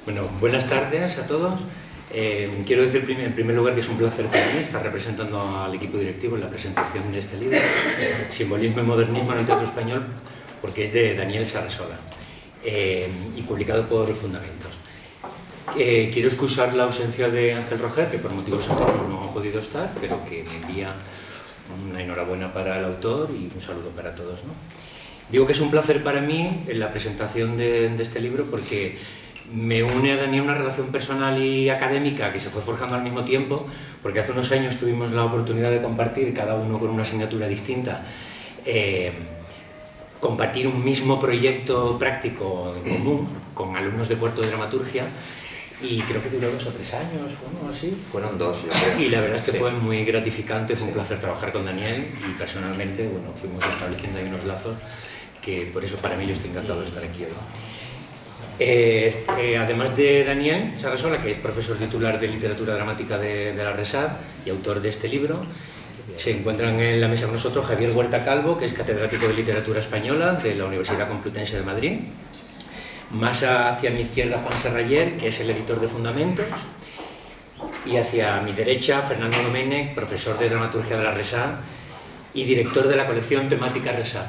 Bueno, buenas tardes a todos. Quiero decir en primer lugar que es un placer para mí estar representando al equipo directivo en la presentación de este libro, Simbolismo y Modernismo en el Teatro Español, porque es de Daniel Sarasola y publicado por Fundamentos. Quiero excusar la ausencia de Ángel Roger, que por motivos externos no ha podido estar, pero que me envía una enhorabuena para el autor y un saludo para todos, ¿no? Digo que es un placer para mí en la presentación de este libro porque me une a Daniel una relación personal y académica que se fue forjando al mismo tiempo, porque hace unos años tuvimos la oportunidad de compartir, cada uno con una asignatura distinta, compartir un mismo proyecto práctico en común con alumnos de cuarto de dramaturgia, y creo que duró 2 o 3 años, ¿no? Así. Fueron 2, yo creo. Y la verdad es que fue muy gratificante, fue un placer trabajar con Daniel y personalmente, bueno, fuimos estableciendo ahí unos lazos que por eso para mí yo estoy encantado de estar aquí hoy. Además de Daniel Sarasola, que es profesor titular de literatura dramática de la RESAD y autor de este libro, se encuentran en la mesa con nosotros Javier Huerta Calvo, que es catedrático de literatura española de la Universidad Complutense de Madrid. Más hacia mi izquierda Juan Serrayer, que es el editor de Fundamentos, y hacia mi derecha Fernando Domènech, profesor de dramaturgia de la RESAD y director de la colección temática RESAD,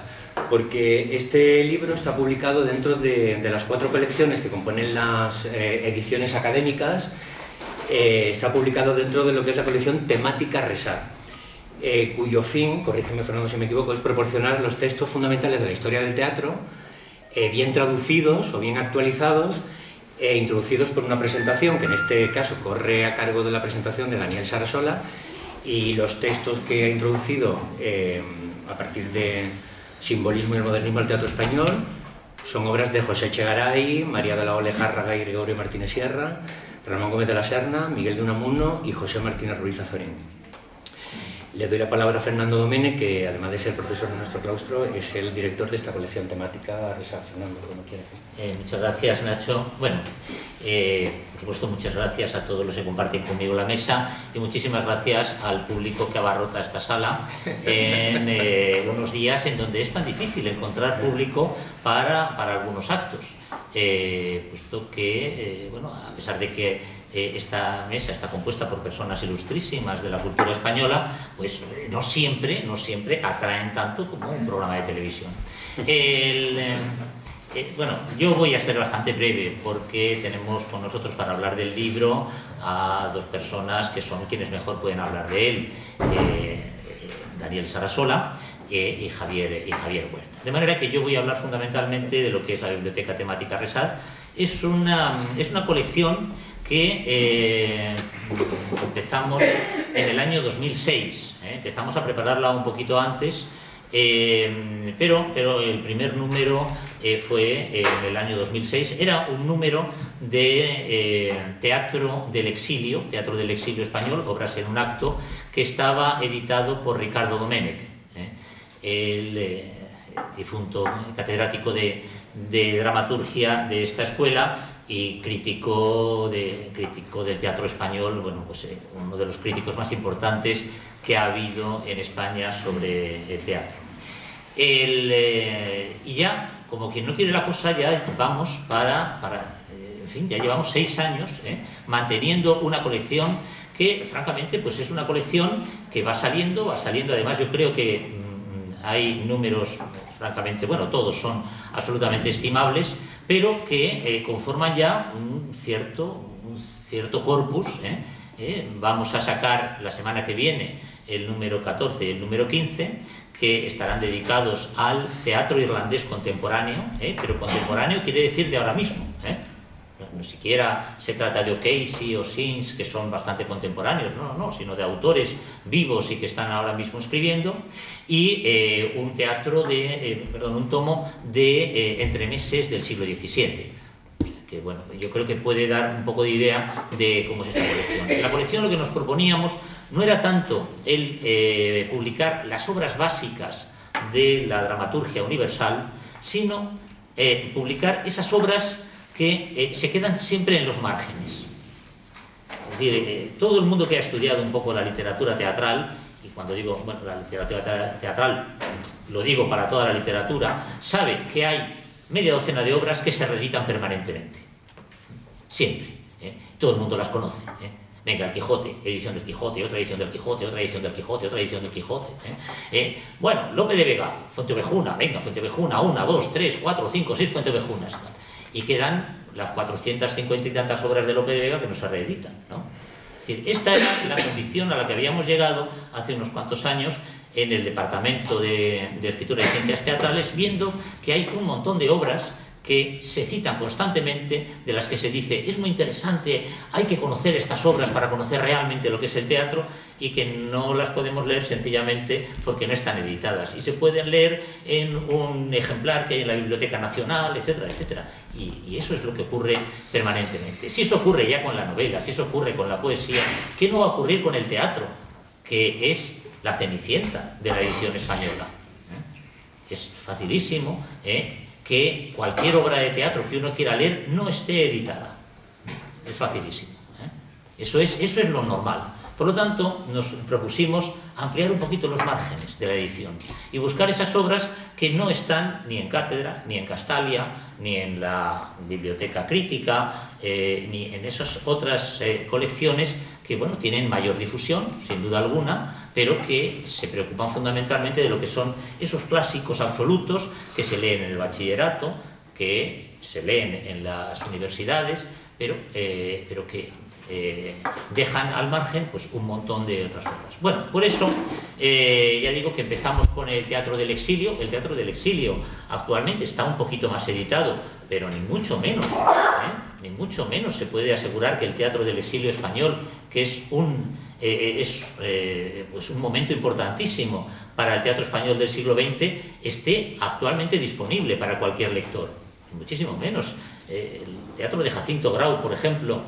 porque este libro está publicado dentro de las 4 colecciones que componen las ediciones académicas. Está publicado dentro de lo que es la colección temática RESAD, cuyo fin, corrígeme Fernando si me equivoco, es proporcionar los textos fundamentales de la historia del teatro, bien traducidos o bien actualizados, introducidos por una presentación que en este caso corre a cargo de la presentación de Daniel Sarasola, y los textos que ha introducido a partir de Simbolismo y el Modernismo del Teatro Español son obras de José Echegaray, María de la Olejárraga y Gregorio Martínez Sierra, Ramón Gómez de la Serna, Miguel de Unamuno y José Martínez Ruiz Azorín. Le doy la palabra a Fernando Domènech, que además de ser profesor de nuestro claustro, es el director de esta colección temática RESAD. Fernando, como quieras. Muchas gracias, Nacho. Bueno, por supuesto, muchas gracias a todos los que comparten conmigo la mesa y muchísimas gracias al público que abarrota esta sala en unos días en donde es tan difícil encontrar público para algunos actos. Puesto que, bueno, a pesar de que esta mesa está compuesta por personas ilustrísimas de la cultura española, pues no siempre atraen tanto como un programa de televisión. Bueno, yo voy a ser bastante breve porque tenemos con nosotros para hablar del libro a 2 personas que son quienes mejor pueden hablar de él, Daniel Sarasola y Javier Huerta. De manera que yo voy a hablar fundamentalmente de lo que es la biblioteca temática RESAD. Es una colección que empezamos en el año 2006, empezamos a prepararla un poquito antes, pero el primer número fue en el año 2006. Era un número de Teatro del Exilio español, obras en un acto, que estaba editado por Ricardo Domènech, el difunto catedrático de dramaturgia de esta escuela y crítico del teatro español, bueno, pues uno de los críticos más importantes que ha habido en España sobre el teatro. Y ya, como quien no quiere la cosa, ya vamos en fin, ya llevamos 6 años manteniendo una colección que, francamente, pues es una colección que va saliendo, además yo creo que hay números, francamente, bueno, todos son absolutamente estimables, pero que conforman ya un cierto corpus. Vamos a sacar la semana que viene el número 14 y el número 15, que estarán dedicados al teatro irlandés contemporáneo, pero contemporáneo quiere decir de ahora mismo. No siquiera se trata de O'Casey o Sims, que son bastante contemporáneos, no, sino de autores vivos y que están ahora mismo escribiendo, y un tomo de entremeses del siglo XVII. Que, bueno, yo creo que puede dar un poco de idea de cómo es esta colección. En la colección lo que nos proponíamos no era tanto el publicar las obras básicas de la dramaturgia universal, sino publicar esas obras que se quedan siempre en los márgenes. Es decir, todo el mundo que ha estudiado un poco la literatura teatral, y cuando digo, bueno, la literatura teatral, lo digo para toda la literatura, sabe que hay media docena de obras que se reeditan permanentemente. siempre. Todo el mundo las conoce. Venga, el Quijote, edición del Quijote, otra edición del Quijote, otra edición del Quijote, otra edición del Quijote. Bueno, Lope de Vega, Fuentevejuna, venga, Fuentevejuna, 1, 2, 3, 4, 5, 6 Fuentevejunas. Y quedan las 450 y tantas obras de Lope de Vega que no se reeditan, ¿no? Es decir, esta era la condición a la que habíamos llegado hace unos cuantos años en el Departamento de Escritura y Ciencias Teatrales, viendo que hay un montón de obras que se citan constantemente, de las que se dice, es muy interesante, hay que conocer estas obras para conocer realmente lo que es el teatro, y que no las podemos leer sencillamente porque no están editadas. Y se pueden leer en un ejemplar que hay en la Biblioteca Nacional, etcétera, etcétera. Y eso es lo que ocurre permanentemente. Si eso ocurre ya con la novela, si eso ocurre con la poesía, ¿qué no va a ocurrir con el teatro? Que es la Cenicienta de la edición española. Es facilísimo, que cualquier obra de teatro que uno quiera leer no esté editada. Es facilísimo. Eso es lo normal. Por lo tanto, nos propusimos ampliar un poquito los márgenes de la edición y buscar esas obras que no están ni en cátedra, ni en Castalia, ni en la Biblioteca Crítica, ni en esas otras colecciones que, bueno, tienen mayor difusión, sin duda alguna, pero que se preocupan fundamentalmente de lo que son esos clásicos absolutos que se leen en el bachillerato, que se leen en las universidades, pero que dejan al margen pues un montón de otras obras. Bueno, por eso ya digo que empezamos con el Teatro del Exilio. El Teatro del Exilio actualmente está un poquito más editado, pero ni mucho menos se puede asegurar que el Teatro del Exilio español, que es pues un momento importantísimo para el teatro español del siglo XX, esté actualmente disponible para cualquier lector. Muchísimo menos. El teatro de Jacinto Grau, por ejemplo,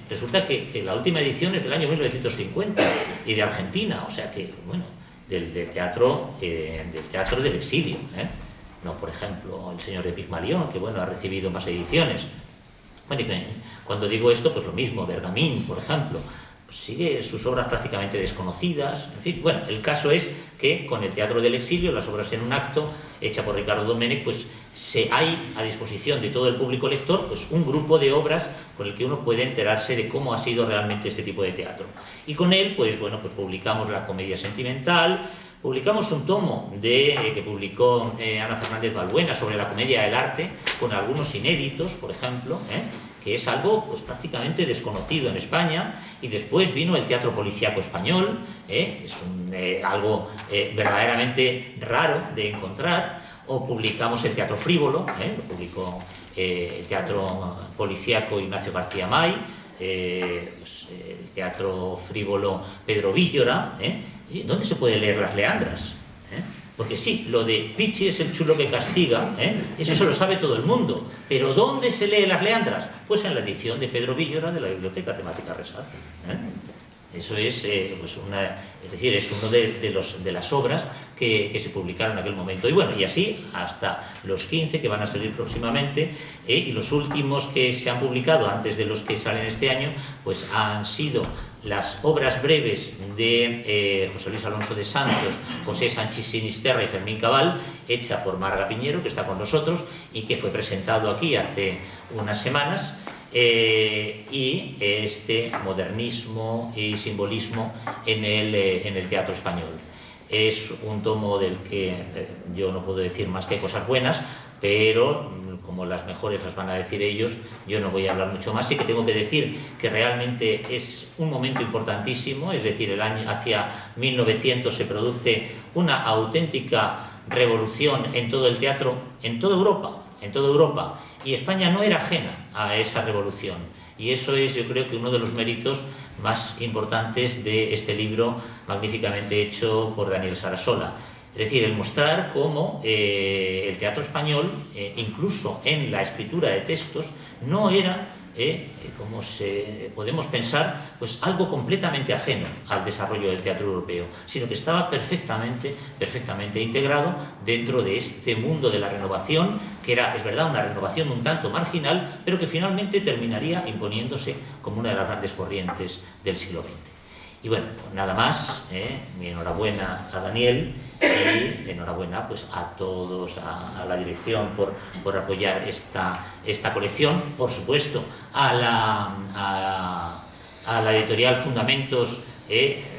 resulta que la última edición es del año 1950 y de Argentina, o sea que, bueno, del teatro del exilio. No, por ejemplo, El Señor de Pigmalión, que, bueno, ha recibido más ediciones. Bueno, y cuando digo esto, pues lo mismo, Bergamín, por ejemplo, pues sigue sus obras prácticamente desconocidas. En fin, bueno, el caso es que con el Teatro del Exilio, las obras en un acto, hecha por Ricardo Domènech, pues hay a disposición de todo el público lector pues un grupo de obras con el que uno puede enterarse de cómo ha sido realmente este tipo de teatro. Y con él, pues bueno, pues publicamos La Comedia Sentimental, publicamos un tomo que publicó Ana Fernández Balbuena sobre la comedia del arte, con algunos inéditos, por ejemplo, que es algo pues prácticamente desconocido en España. Y después vino el teatro policíaco español, es algo verdaderamente raro de encontrar. O publicamos el teatro frívolo, lo publicó el teatro policíaco Ignacio García May, pues, el teatro frívolo Pedro Víllora. ¿Dónde se puede leer Las Leandras? Porque sí, lo de Pichi es el chulo que castiga, eso se lo sabe todo el mundo, pero ¿dónde se lee Las Leandras? Pues en la edición de Pedro Víllora de la Biblioteca Temática Resat. Eso es, pues es decir, es uno de las obras que se publicaron en aquel momento. Y bueno, y así hasta los 15 que van a salir próximamente, y los últimos que se han publicado antes de los que salen este año, pues han sido las obras breves de José Luis Alonso de Santos, José Sánchez Sinisterra y Fermín Cabal, hecha por Marga Piñero, que está con nosotros y que fue presentado aquí hace unas semanas. Y este modernismo y simbolismo en el teatro español. Es un tomo del que yo no puedo decir más que cosas buenas, pero como las mejores las van a decir ellos, yo no voy a hablar mucho más. Sí que tengo que decir que realmente es un momento importantísimo, es decir, el año hacia 1900 se produce una auténtica revolución en todo el teatro, en toda Europa, y España no era ajena a esa revolución. Y eso es, yo creo, que uno de los méritos más importantes de este libro magníficamente hecho por Daniel Sarasola. Es decir, el mostrar cómo el teatro español, incluso en la escritura de textos, no era, como podemos pensar, pues algo completamente ajeno al desarrollo del teatro europeo, sino que estaba perfectamente integrado dentro de este mundo de la renovación, que era, es verdad, una renovación un tanto marginal, pero que finalmente terminaría imponiéndose como una de las grandes corrientes del siglo XX. Y bueno, pues nada más, mi enhorabuena a Daniel y enhorabuena pues a todos, a la dirección por apoyar esta colección, por supuesto a la editorial Fundamentos,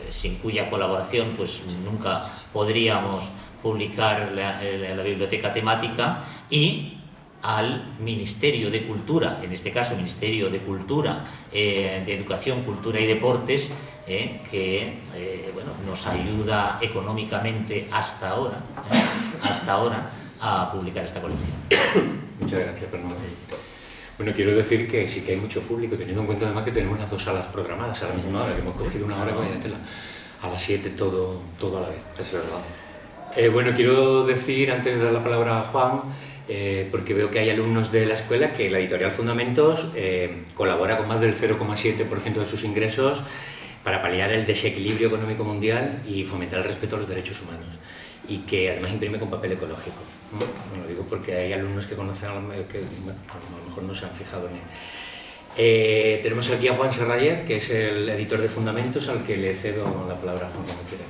sin cuya colaboración pues nunca podríamos publicar la biblioteca temática, y al Ministerio de Cultura, en este caso Ministerio de Cultura, de Educación, Cultura y Deportes, que bueno, nos ayuda económicamente hasta ahora a publicar esta colección. Muchas gracias, Fernando. Bueno, quiero decir que sí que hay mucho público, teniendo en cuenta además que tenemos las 2 salas programadas a la misma hora, que hemos cogido una hora con la tela, a las 7 todo a la vez. Es verdad. Bueno, quiero decir, antes de dar la palabra a Juan, porque veo que hay alumnos de la escuela, que la editorial Fundamentos colabora con más del 0,7% de sus ingresos para paliar el desequilibrio económico mundial y fomentar el respeto a los derechos humanos, y que además imprime con papel ecológico. Bueno, lo digo porque hay alumnos que conocen, que bueno, a lo mejor no se han fijado en él. Tenemos aquí a Juan Serrayer, que es el editor de Fundamentos, al que le cedo la palabra a Juan cuando quiera.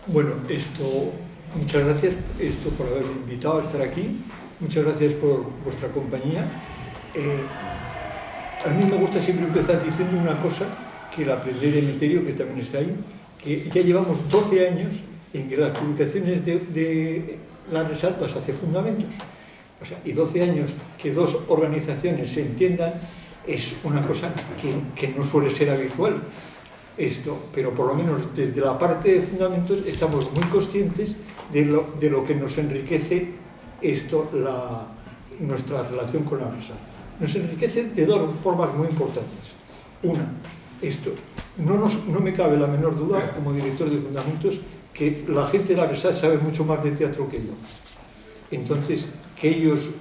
Bueno, muchas gracias por haberme invitado a estar aquí. Muchas gracias por vuestra compañía. A mí me gusta siempre empezar diciendo una cosa que la aprendí de Emeterio, que también está ahí, que ya llevamos 12 años en que las publicaciones de la RESAD las hace Fundamentos. O sea, y 12 años que 2 organizaciones se entiendan es una cosa que no suele ser habitual. Pero por lo menos desde la parte de Fundamentos estamos muy conscientes de lo que nos enriquece nuestra relación con la RESAD. Nos enriquece de 2 formas muy importantes. Una, no me cabe la menor duda, como director de Fundamentos, que la gente de la RESAD sabe mucho más de teatro que yo. Entonces, que ellos,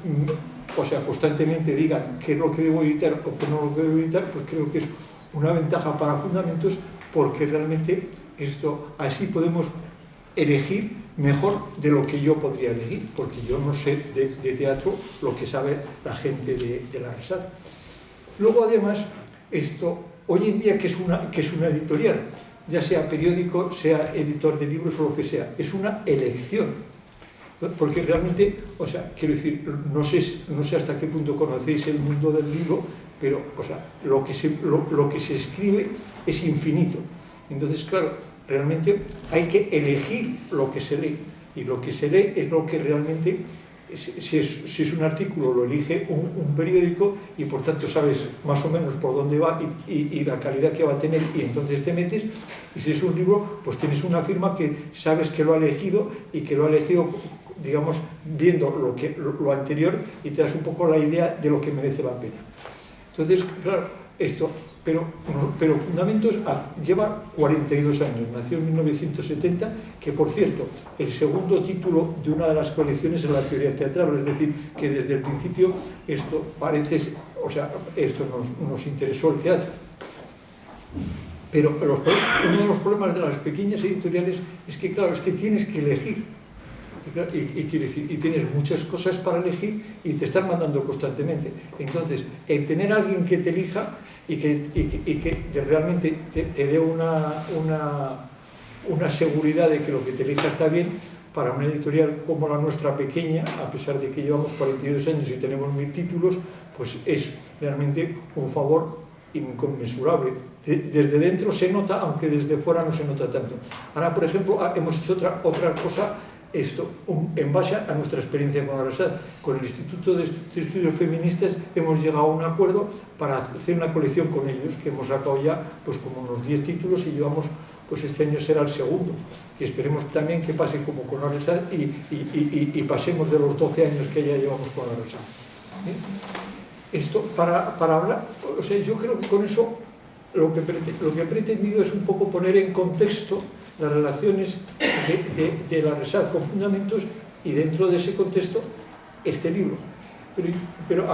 constantemente digan qué es lo que debo editar o qué no lo que debo editar, pues creo que es una ventaja para Fundamentos, porque realmente así podemos elegir mejor de lo que yo podría elegir, porque yo no sé de teatro lo que sabe la gente de la RESAD. Luego, además, hoy en día, que es una editorial, ya sea periódico, sea editor de libros o lo que sea, es una elección. Porque realmente, quiero decir, no sé hasta qué punto conocéis el mundo del libro, pero lo que se escribe es infinito. Entonces, claro, realmente hay que elegir lo que se lee, y lo que se lee es lo que realmente, si es un artículo, lo elige un periódico, y por tanto sabes más o menos por dónde va y la calidad que va a tener, y entonces te metes. Y si es un libro, pues tienes una firma que sabes que lo ha elegido, y que lo ha elegido, digamos, viendo lo anterior, y te das un poco la idea de lo que merece la pena. Entonces, claro, pero Fundamentos lleva 42 años, nació en 1970, que por cierto, el segundo título de una de las colecciones es la teoría teatral, es decir, que desde el principio nos interesó el teatro. Pero uno de los problemas de las pequeñas editoriales es que, claro, tienes que elegir. Y tienes muchas cosas para elegir y te están mandando constantemente. Entonces, el tener a alguien que te elija y que realmente te dé una seguridad de que lo que te elija está bien, para una editorial como la nuestra, pequeña, a pesar de que llevamos 42 años y tenemos 1000 títulos, pues es realmente un favor inconmensurable. Desde dentro se nota, aunque desde fuera no se nota tanto. Ahora, por ejemplo, hemos hecho otra cosa, en base a nuestra experiencia con la RESAD. Con el Instituto de Estudios Feministas hemos llegado a un acuerdo para hacer una colección con ellos, que hemos sacado ya pues como unos 10 títulos, y llevamos, pues este año será el segundo, que esperemos también que pase como con la RESAD y pasemos de los 12 años que ya llevamos con la RESAD. Para hablar, yo creo que con eso lo que he pretendido es un poco poner en contexto las relaciones de la RESAD con Fundamentos, y dentro de ese contexto este libro. Pero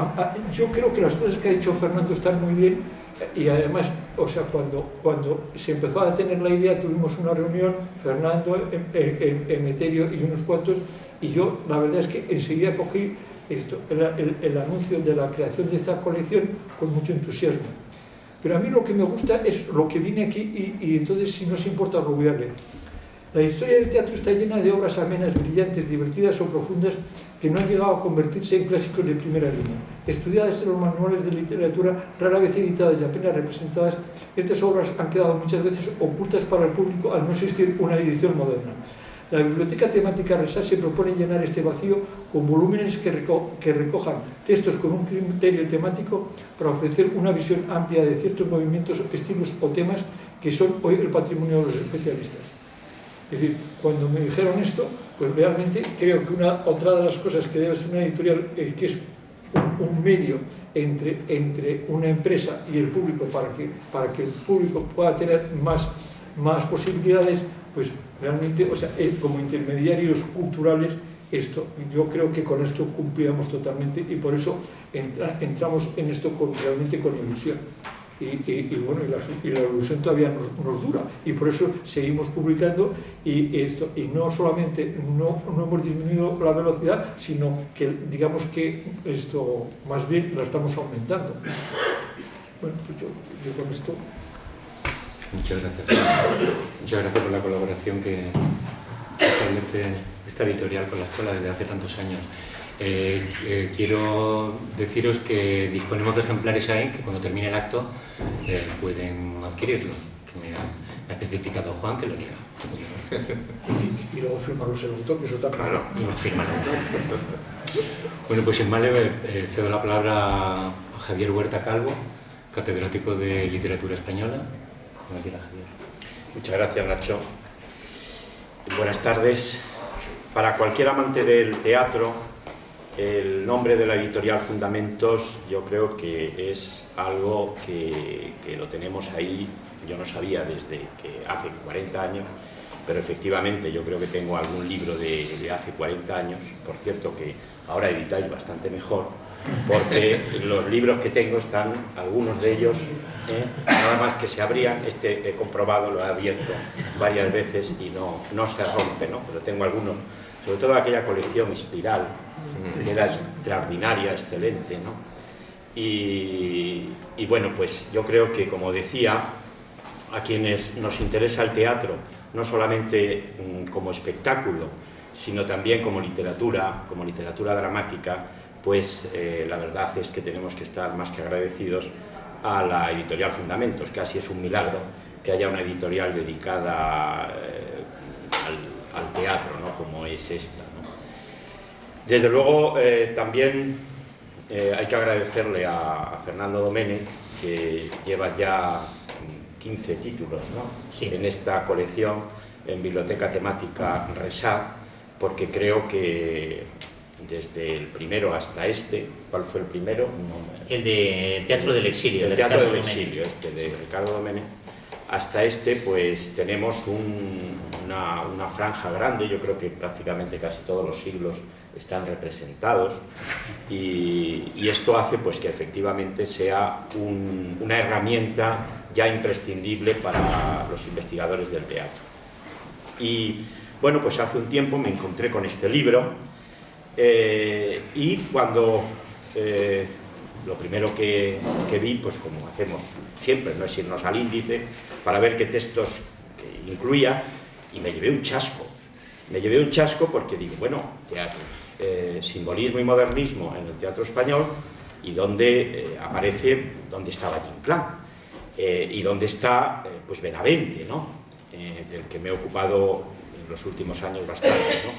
yo creo que las cosas que ha dicho Fernando están muy bien, y además, cuando se empezó a tener la idea, tuvimos una reunión, Fernando, Emeterio y unos cuantos, y yo la verdad es que enseguida cogí el anuncio de la creación de esta colección con mucho entusiasmo. Pero a mí lo que me gusta es lo que viene aquí y entonces, si no os importa, lo voy a leer. La historia del teatro está llena de obras amenas, brillantes, divertidas o profundas que no han llegado a convertirse en clásicos de primera línea. Estudiadas en los manuales de literatura, rara vez editadas y apenas representadas, estas obras han quedado muchas veces ocultas para el público al no existir una edición moderna. La biblioteca temática Rexach se propone llenar este vacío con volúmenes que recojan textos con un criterio temático para ofrecer una visión amplia de ciertos movimientos, estilos o temas que son hoy el patrimonio de los especialistas. Es decir, cuando me dijeron esto, pues realmente creo que otra de las cosas que debe ser una editorial, que es un medio entre una empresa y el público para que el público pueda tener más posibilidades, pues realmente, o sea, como intermediarios culturales, yo creo que con esto cumplíamos totalmente y por eso entramos en esto realmente con ilusión. Y bueno, y la ilusión todavía nos dura y por eso seguimos publicando y no solamente no hemos disminuido la velocidad, sino que digamos que esto más bien la estamos aumentando. Bueno, pues yo con esto... Muchas gracias. Muchas gracias por la colaboración que establece esta editorial con la escuela desde hace tantos años. Quiero deciros que disponemos de ejemplares ahí, que cuando termine el acto pueden adquirirlos. Que me ha especificado Juan que lo diga. Y luego firmarlos el autor, que eso está claro. Y nos firman el autor. Bueno, pues sin más le cedo la palabra a Javier Huerta Calvo, catedrático de Literatura Española. Como quiera, Javier. Muchas gracias, Nacho. Buenas tardes. Para cualquier amante del teatro, el nombre de la editorial Fundamentos yo creo que es algo que lo tenemos ahí. Yo no sabía desde que hace 40 años, pero efectivamente yo creo que tengo algún libro de hace 40 años. Por cierto que ahora editáis bastante mejor, porque los libros que tengo están, algunos de ellos, nada más que se abrían. He comprobado, lo he abierto varias veces y no se rompe, ¿no? Pero tengo algunos, sobre todo aquella colección Espiral, que era extraordinaria, excelente, ¿no? Y bueno, pues yo creo que, como decía, a quienes nos interesa el teatro, no solamente como espectáculo, sino también como literatura dramática, pues la verdad es que tenemos que estar más que agradecidos a la editorial Fundamentos. Casi es un milagro que haya una editorial dedicada al teatro, ¿no? Como es esta, ¿no? Desde luego, también hay que agradecerle a Fernando Domenech, que lleva ya 15 títulos, ¿no? Sí. En esta colección, en Biblioteca Temática Rexach, porque creo que desde el primero hasta este, ¿cuál fue el primero? El de Teatro del Exilio. El Teatro del Exilio, de Ricardo Domenech, hasta este, pues tenemos una franja grande. Yo creo que prácticamente casi todos los siglos están representados y esto hace pues que efectivamente sea una herramienta ya imprescindible para los investigadores del teatro. Y bueno, pues hace un tiempo me encontré con este libro y cuando lo primero que vi, pues como hacemos siempre, no es irnos al índice para ver qué textos incluía, y me llevé un chasco. Me llevé un chasco porque digo, bueno, teatro, simbolismo y modernismo en el teatro español, y donde aparece, dónde estaba Valle-Inclán, y dónde está pues Benavente, ¿no? Del que me he ocupado en los últimos años bastante, ¿no?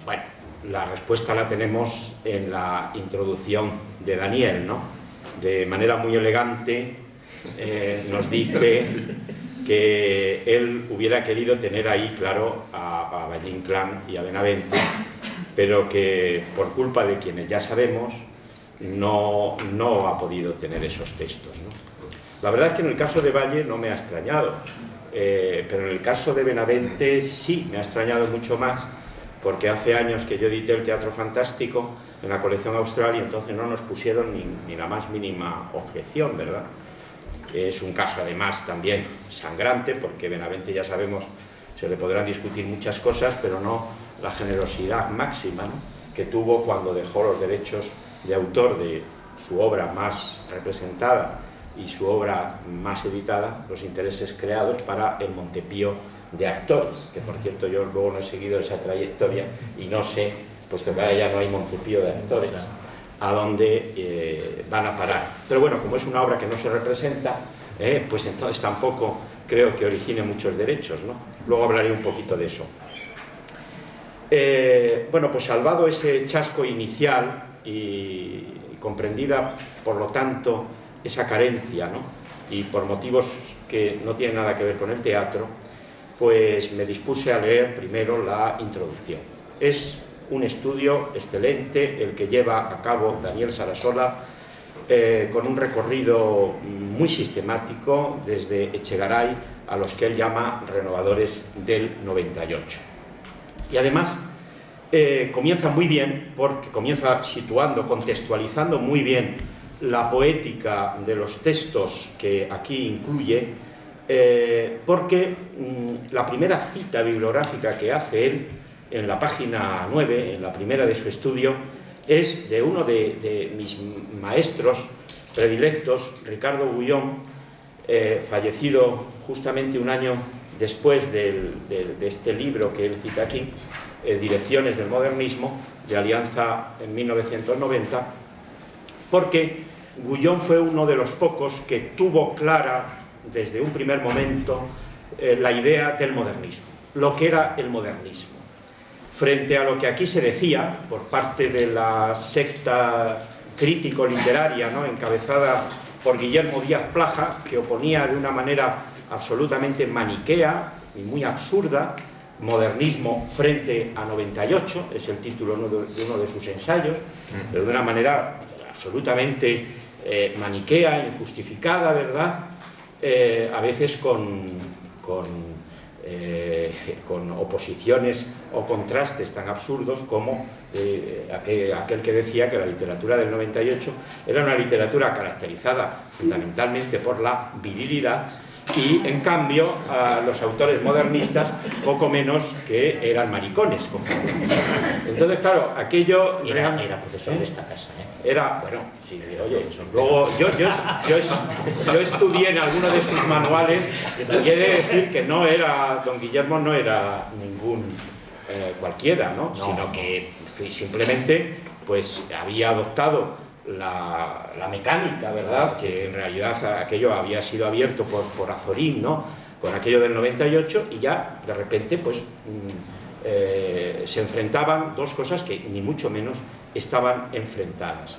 Bueno, la respuesta la tenemos en la introducción de Daniel, ¿no? De manera muy elegante nos dice que él hubiera querido tener ahí, claro, a Valle-Inclán y a Benavente, pero que por culpa de quienes ya sabemos no ha podido tener esos textos, ¿no? La verdad es que en el caso de Valle no me ha extrañado, pero en el caso de Benavente sí me ha extrañado mucho más, porque hace años que yo edité el Teatro Fantástico en la colección Austral y entonces no nos pusieron ni la más mínima objeción, ¿verdad? Es un caso además también sangrante, porque Benavente, ya sabemos, se le podrán discutir muchas cosas, pero no la generosidad máxima, ¿no?, que tuvo cuando dejó los derechos de autor de su obra más representada, y su obra más editada, Los intereses creados para el Montepío de actores, que por cierto yo luego no he seguido esa trayectoria y no sé, puesto que ahora ya no hay Montepío de actores, a dónde van a parar. Pero bueno, como es una obra que no se representa, pues entonces tampoco creo que origine muchos derechos, ¿no? Luego hablaré un poquito de eso. Bueno, pues salvado ese chasco inicial y comprendida, por lo tanto, esa carencia, ¿no? Y por motivos que no tienen nada que ver con el teatro, pues me dispuse a leer primero la introducción. Es un estudio excelente el que lleva a cabo Daniel Sarasola, con un recorrido muy sistemático desde Echegaray a los que él llama renovadores del 98. Y además comienza muy bien, porque comienza situando, contextualizando muy bien la poética de los textos que aquí incluye, porque la primera cita bibliográfica que hace él en la página 9, en la primera de su estudio, es de uno de mis maestros predilectos, Ricardo Gullón, fallecido justamente un año después de este libro que él cita aquí, Direcciones del Modernismo, de Alianza en 1990, porque Gullón fue uno de los pocos que tuvo clara desde un primer momento la idea del modernismo, lo que era el modernismo. Frente a lo que aquí se decía por parte de la secta crítico-literaria, ¿no?, encabezada por Guillermo Díaz Plaja, que oponía de una manera absolutamente maniquea y muy absurda modernismo frente a 98, es el título de uno de sus ensayos, pero de una manera absolutamente maniquea, injustificada, ¿verdad? A veces con oposiciones o contrastes tan absurdos como aquel que decía que la literatura del 98 era una literatura caracterizada fundamentalmente por la virilidad y, en cambio, a los autores modernistas poco menos que eran maricones. Entonces, claro, aquello... Era profesor de esta casa, Era, bueno, sí, oye, luego yo estudié en alguno de sus manuales y he de decir que no era, don Guillermo no era ningún cualquiera, ¿no? Sino que simplemente pues había adoptado la mecánica, ¿verdad? Que en realidad aquello había sido abierto por Azorín, ¿no? Con aquello del 98 y ya de repente pues se enfrentaban dos cosas que ni mucho menos estaban enfrentadas.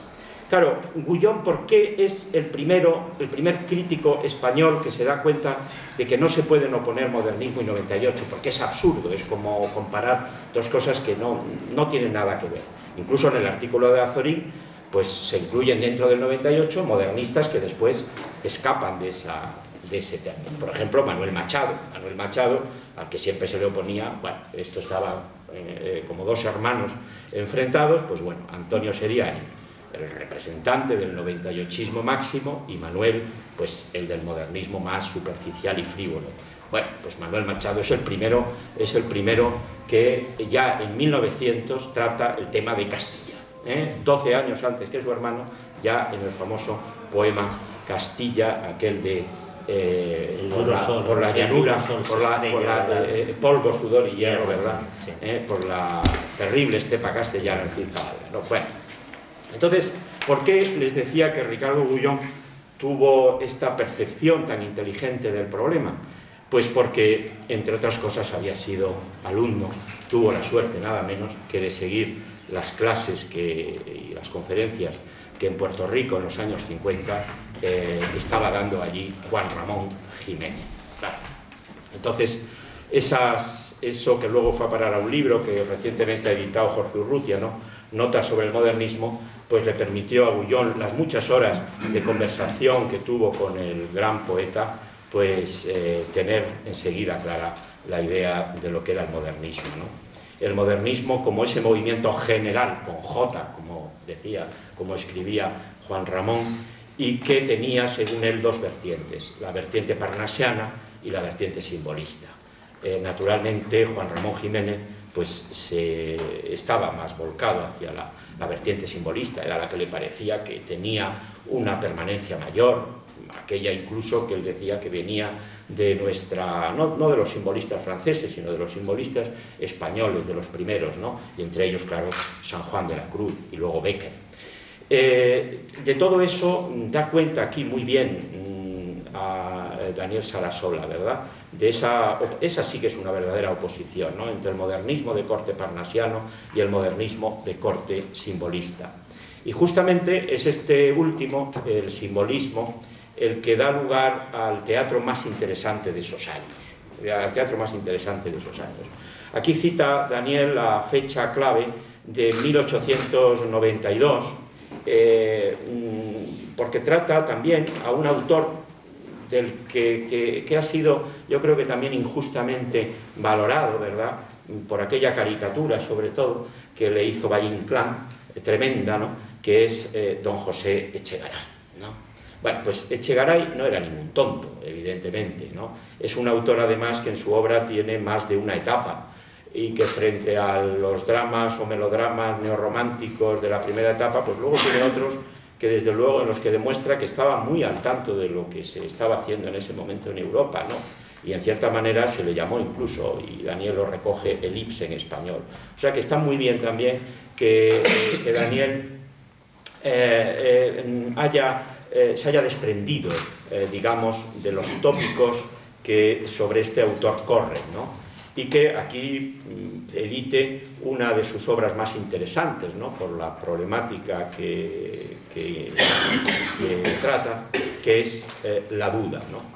Claro, Gullón, ¿por qué es el primer crítico español que se da cuenta de que no se pueden oponer modernismo y 98? Porque es absurdo, es como comparar dos cosas que no tienen nada que ver. Incluso en el artículo de Azorín, pues se incluyen dentro del 98 modernistas que después escapan de ese término. Por ejemplo, Manuel Machado, al que siempre se le oponía, bueno, esto estaba como dos hermanos enfrentados, pues bueno, Antonio sería el representante del 98ismo máximo y Manuel, pues el del modernismo más superficial y frívolo. Bueno, pues Manuel Machado es el primero que ya en 1900 trata el tema de Castilla, 12 años antes que su hermano, ya en el famoso poema Castilla, aquel de por la llanura, polvo, sudor y hierro, ¿verdad? Sí. Por la terrible estepa castellana en Cintaballa, ¿no? Bueno, entonces, ¿por qué les decía que Ricardo Gullón tuvo esta percepción tan inteligente del problema? Pues porque, entre otras cosas, había sido alumno, tuvo la suerte, nada menos, que de seguir las clases y las conferencias que en Puerto Rico en los años 50 estaba dando allí Juan Ramón Jiménez. Claro. Entonces, eso que luego fue a parar a un libro que recientemente ha editado Jorge Urrutia, ¿no? Notas sobre el modernismo, pues le permitió a Gullón las muchas horas de conversación que tuvo con el gran poeta, pues tener enseguida clara la idea de lo que era el modernismo, ¿no? El modernismo como ese movimiento general, con J, como decía, como escribía Juan Ramón, y que tenía, según él, dos vertientes, la vertiente parnasiana y la vertiente simbolista. Naturalmente, Juan Ramón Jiménez pues estaba más volcado hacia la vertiente simbolista, era la que le parecía que tenía una permanencia mayor, aquella incluso que él decía que venía de nuestra, no de los simbolistas franceses, sino de los simbolistas españoles, de los primeros, ¿no? Y entre ellos, claro, San Juan de la Cruz y luego Becker. De todo eso da cuenta aquí muy bien a Daniel Sarasola, ¿verdad? De esa sí que es una verdadera oposición, ¿no? Entre el modernismo de corte parnasiano y el modernismo de corte simbolista. Y justamente es este último, el simbolismo, el que da lugar al teatro más interesante de esos años. Al teatro más interesante de esos años. Aquí cita Daniel la fecha clave de 1892, porque trata también a un autor del que ha sido, yo creo que también injustamente valorado, ¿verdad?, por aquella caricatura, sobre todo, que le hizo Valle-Inclán, tremenda, ¿no?, que es don José Echegaray, ¿no? Bueno, pues Echegaray no era ningún tonto, evidentemente, ¿no? Es un autor, además, que en su obra tiene más de una etapa y que frente a los dramas o melodramas neorrománticos de la primera etapa, pues luego tiene otros que desde luego en los que demuestra que estaba muy al tanto de lo que se estaba haciendo en ese momento en Europa, ¿no? Y en cierta manera se le llamó incluso, y Daniel lo recoge, el Ibsen español. O sea que está muy bien también que Daniel se haya desprendido, digamos, de los tópicos que sobre este autor corren, ¿no? Y que aquí edite una de sus obras más interesantes, ¿no?, por la problemática que trata, que es la duda, ¿no?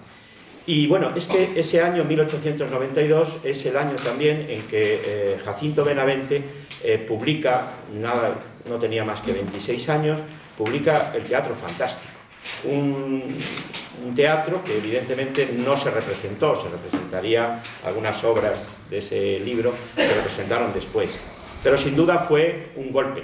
Y bueno, es que ese año 1892 es el año también en que Jacinto Benavente publica, no tenía más que 26 años, publica el Teatro Fantástico, un teatro que evidentemente no se representó, se representaría algunas obras de ese libro que se representaron después, pero sin duda fue un golpe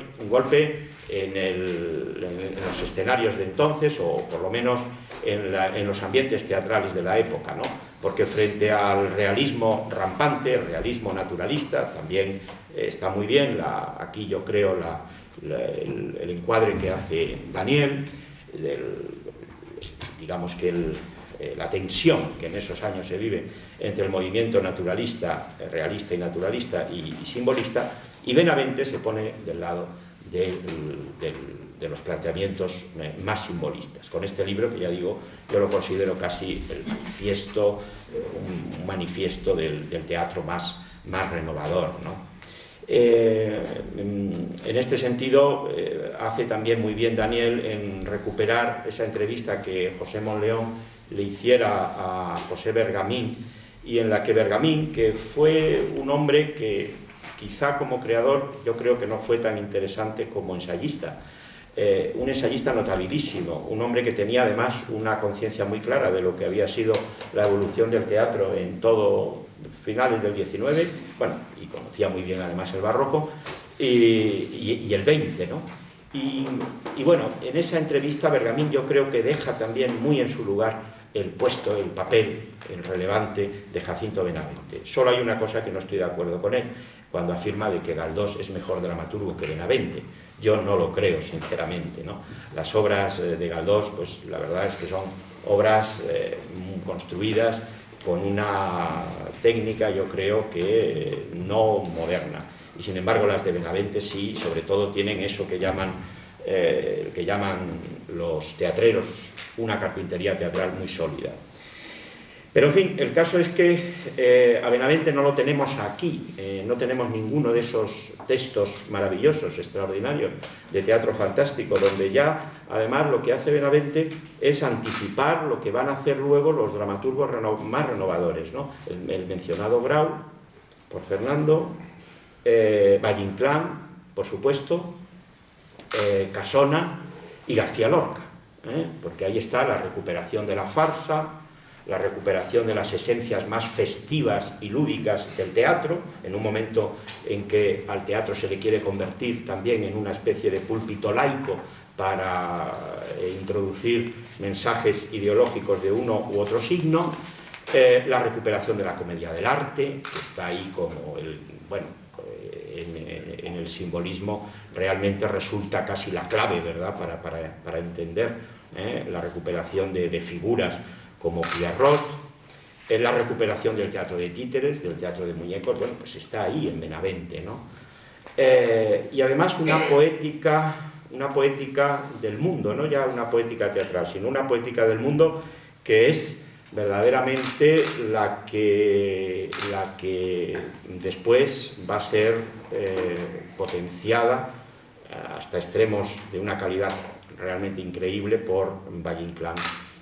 en los escenarios de entonces, o por lo menos en los ambientes teatrales de la época, ¿no? Porque frente al realismo rampante, el realismo naturalista, también está muy bien, aquí yo creo el encuadre que hace Daniel, digamos que la tensión que en esos años se vive entre el movimiento naturalista, realista y naturalista y simbolista, y Benavente se pone del lado de los planteamientos más simbolistas. Con este libro, que ya digo, yo lo considero casi el manifiesto, un manifiesto del teatro más renovador, ¿no? En este sentido, hace también muy bien Daniel en recuperar esa entrevista que José Monleón le hiciera a José Bergamín, y en la que Bergamín, que fue un hombre que quizá como creador yo creo que no fue tan interesante como ensayista, un ensayista notabilísimo, un hombre que tenía además una conciencia muy clara de lo que había sido la evolución del teatro en todo finales del XIX, bueno, y conocía muy bien además el barroco y el XX, ¿no? Y bueno, en esa entrevista Bergamín yo creo que deja también muy en su lugar el puesto, el papel, el relevante de Jacinto Benavente. Solo hay una cosa que no estoy de acuerdo con él, cuando afirma de que Galdós es mejor dramaturgo que Benavente. Yo no lo creo, sinceramente, ¿no? Las obras de Galdós, pues la verdad es que son obras construidas con una técnica, yo creo que no moderna. Y sin embargo las de Benavente sí, sobre todo tienen eso que llaman los teatreros, una carpintería teatral muy sólida. Pero en fin, el caso es que a Benavente no lo tenemos aquí, no tenemos ninguno de esos textos maravillosos, extraordinarios, de teatro fantástico, donde ya, además, lo que hace Benavente es anticipar lo que van a hacer luego los dramaturgos más renovadores, ¿no? El mencionado Grau, por Fernando, Valle-Inclán, por supuesto, Casona y García Lorca, porque ahí está la recuperación de la farsa, la recuperación de las esencias más festivas y lúdicas del teatro, en un momento en que al teatro se le quiere convertir también en una especie de púlpito laico para introducir mensajes ideológicos de uno u otro signo, la recuperación de la comedia del arte, que está ahí como en el simbolismo realmente resulta casi la clave, ¿verdad?, para entender la recuperación de figuras como Pierrot, la recuperación del teatro de títeres, del teatro de muñecos, bueno, pues está ahí en Benavente, ¿no? Y además una poética del mundo, no ya una poética teatral, sino una poética del mundo que es verdaderamente la que después va a ser potenciada hasta extremos de una calidad realmente increíble por Valle-Inclán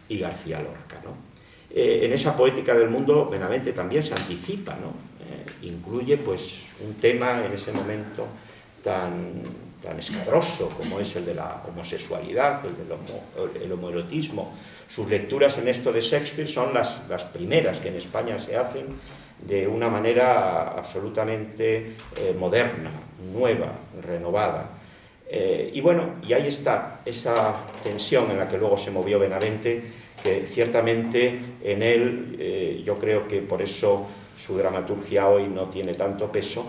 y García Lorca, ¿no? En esa poética del mundo Benavente también se anticipa, ¿no? Incluye pues un tema en ese momento tan escabroso como es el de la homosexualidad, el homoerotismo. Sus lecturas en esto de Shakespeare son las primeras que en España se hacen de una manera absolutamente moderna, nueva, renovada. Y bueno, y ahí está esa tensión en la que luego se movió Benavente, que ciertamente en él, yo creo que por eso su dramaturgia hoy no tiene tanto peso,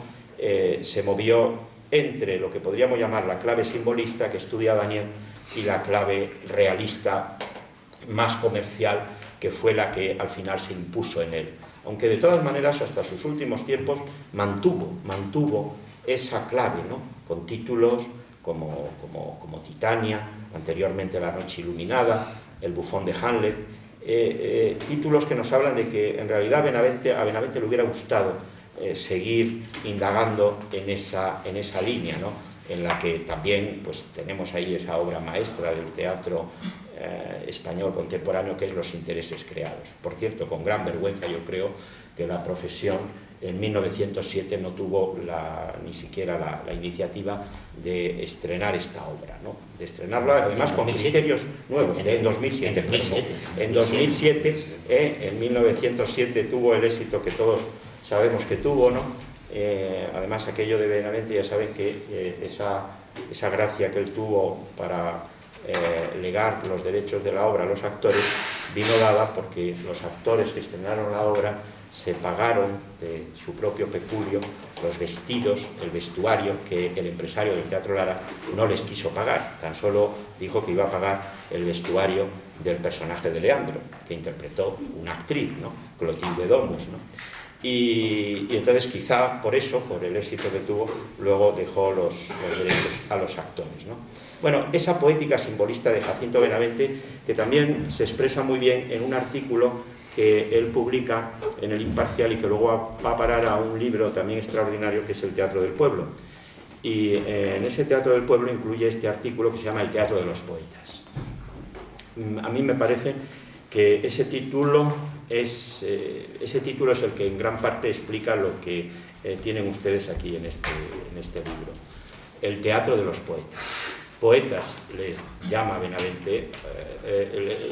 se movió entre lo que podríamos llamar la clave simbolista que estudia Daniel y la clave realista más comercial, que fue la que al final se impuso en él. Aunque de todas maneras hasta sus últimos tiempos mantuvo esa clave, ¿no? Con títulos como Titania, anteriormente La noche iluminada, El bufón de Hamlet, títulos que nos hablan de que en realidad a Benavente le hubiera gustado seguir indagando en esa línea, ¿no? En la que también pues, tenemos ahí esa obra maestra del teatro español contemporáneo, que es Los intereses creados. Por cierto, con gran vergüenza yo creo que la profesión en 1907 no tuvo ni siquiera la iniciativa de estrenar esta obra, ¿no? De estrenarla además con criterios nuevos, en 2007. En 2007, en 1907 tuvo el éxito que todos sabemos que tuvo, ¿no? Además aquello de Benavente, ya saben que esa gracia que él tuvo para legar los derechos de la obra a los actores vino dada porque los actores que estrenaron la obra se pagaron de su propio peculio los vestidos, el vestuario que el empresario del Teatro Lara no les quiso pagar, tan solo dijo que iba a pagar el vestuario del personaje de Leandro, que interpretó una actriz, ¿no? Clotilde Domus, ¿no? Y entonces quizá por eso, por el éxito que tuvo, luego dejó los derechos a los actores, ¿no? Bueno, esa poética simbolista de Jacinto Benavente, que también se expresa muy bien en un artículo que él publica en El Imparcial y que luego va a parar a un libro también extraordinario que es El Teatro del Pueblo. Y en ese Teatro del Pueblo incluye este artículo que se llama El Teatro de los Poetas. A mí me parece que ese título es el que en gran parte explica lo que tienen ustedes aquí en este libro. El Teatro de los Poetas. Poetas les llama Benavente,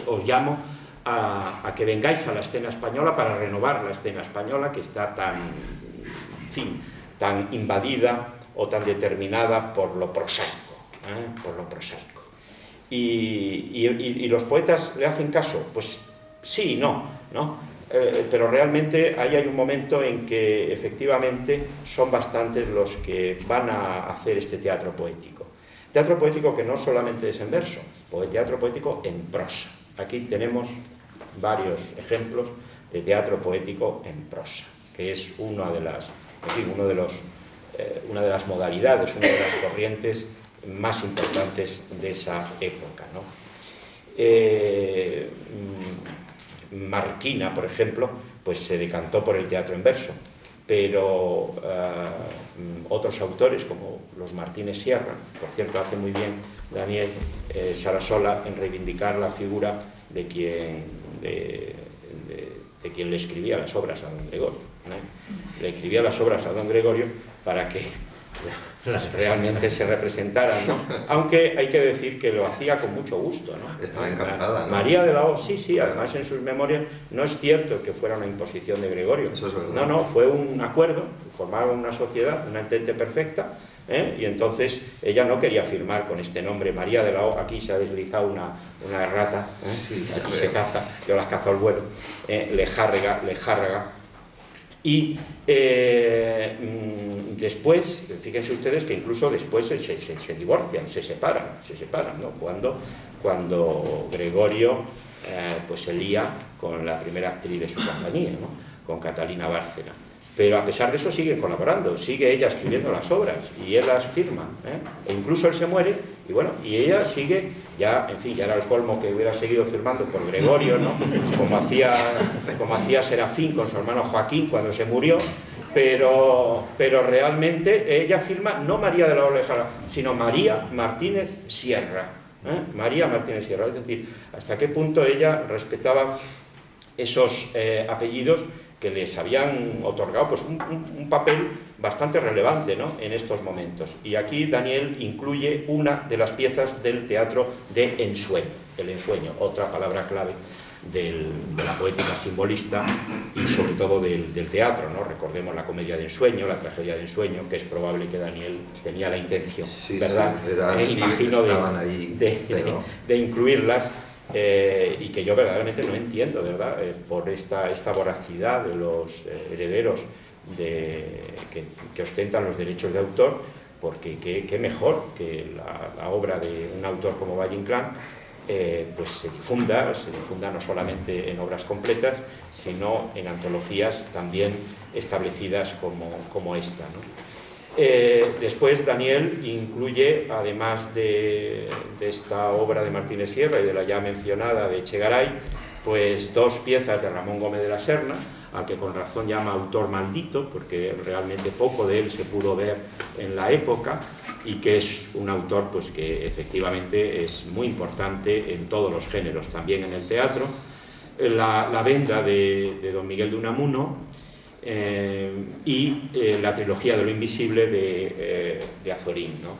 os llamo a que vengáis a la escena española para renovar la escena española que está tan invadida o tan determinada por lo prosaico, por lo prosaico. Y los poetas le hacen caso, pues sí y no, pero realmente ahí hay un momento en que efectivamente son bastantes los que van a hacer este teatro poético. Teatro poético que no solamente es en verso, teatro poético en prosa. Aquí tenemos varios ejemplos de teatro poético en prosa, que es una de las modalidades, una de las corrientes más importantes de esa época, ¿no? Marquina, por ejemplo, pues se decantó por el teatro en verso, pero otros autores como los Martínez Sierra, por cierto hace muy bien Daniel Sarasola en reivindicar la figura de quien le escribía las obras a don Gregorio, ¿no? Le escribía las obras a don Gregorio para que realmente se representaran, ¿no? Aunque hay que decir que lo hacía con mucho gusto, ¿no? Estaba encantada, ¿no? María de la O, sí, además en sus memorias no es cierto que fuera una imposición de Gregorio. Eso es verdad. No, fue un acuerdo, formaron una sociedad, una entente perfecta, y entonces ella no quería firmar con este nombre, María de la O. Aquí se ha deslizado una errata, sí, aquí se caza, yo las cazo al vuelo, Lejárraga, Y después, fíjense ustedes que incluso después se divorcian, se separan, ¿no? Cuando Gregorio pues se lía con la primera actriz de su compañía, ¿no? Con Catalina Bárcena. Pero a pesar de eso sigue colaborando, sigue ella escribiendo las obras y él las firma, e incluso él se muere y bueno, y ella sigue, ya, en fin, ya era el colmo que hubiera seguido firmando por Gregorio, ¿no? Como hacía Serafín con su hermano Joaquín cuando se murió, pero realmente ella firma no María de la Orejara, sino María Martínez Sierra, María Martínez Sierra, es decir, hasta qué punto ella respetaba esos apellidos que les habían otorgado pues, un papel bastante relevante, ¿no? En estos momentos. Y aquí Daniel incluye una de las piezas del teatro de ensueño, el ensueño, otra palabra clave de la poética simbolista y sobre todo del teatro, ¿no? Recordemos la comedia de ensueño, la tragedia de ensueño, que es probable que Daniel tenía la intención, sí, ¿verdad? Sí, imagino ahí, de incluirlas. Y que yo verdaderamente no entiendo, ¿verdad? Por esta voracidad de los herederos que ostentan los derechos de autor, porque qué mejor que la obra de un autor como Valle Inclán pues se difunda no solamente en obras completas, sino en antologías también establecidas como esta, ¿no? Después Daniel incluye, además de esta obra de Martínez Sierra y de la ya mencionada de Echegaray, pues dos piezas de Ramón Gómez de la Serna, al que con razón llama autor maldito, porque realmente poco de él se pudo ver en la época, y que es un autor pues, que efectivamente es muy importante en todos los géneros, también en el teatro. La venda de don Miguel de Unamuno, y la trilogía de lo invisible de Azorín, ¿no?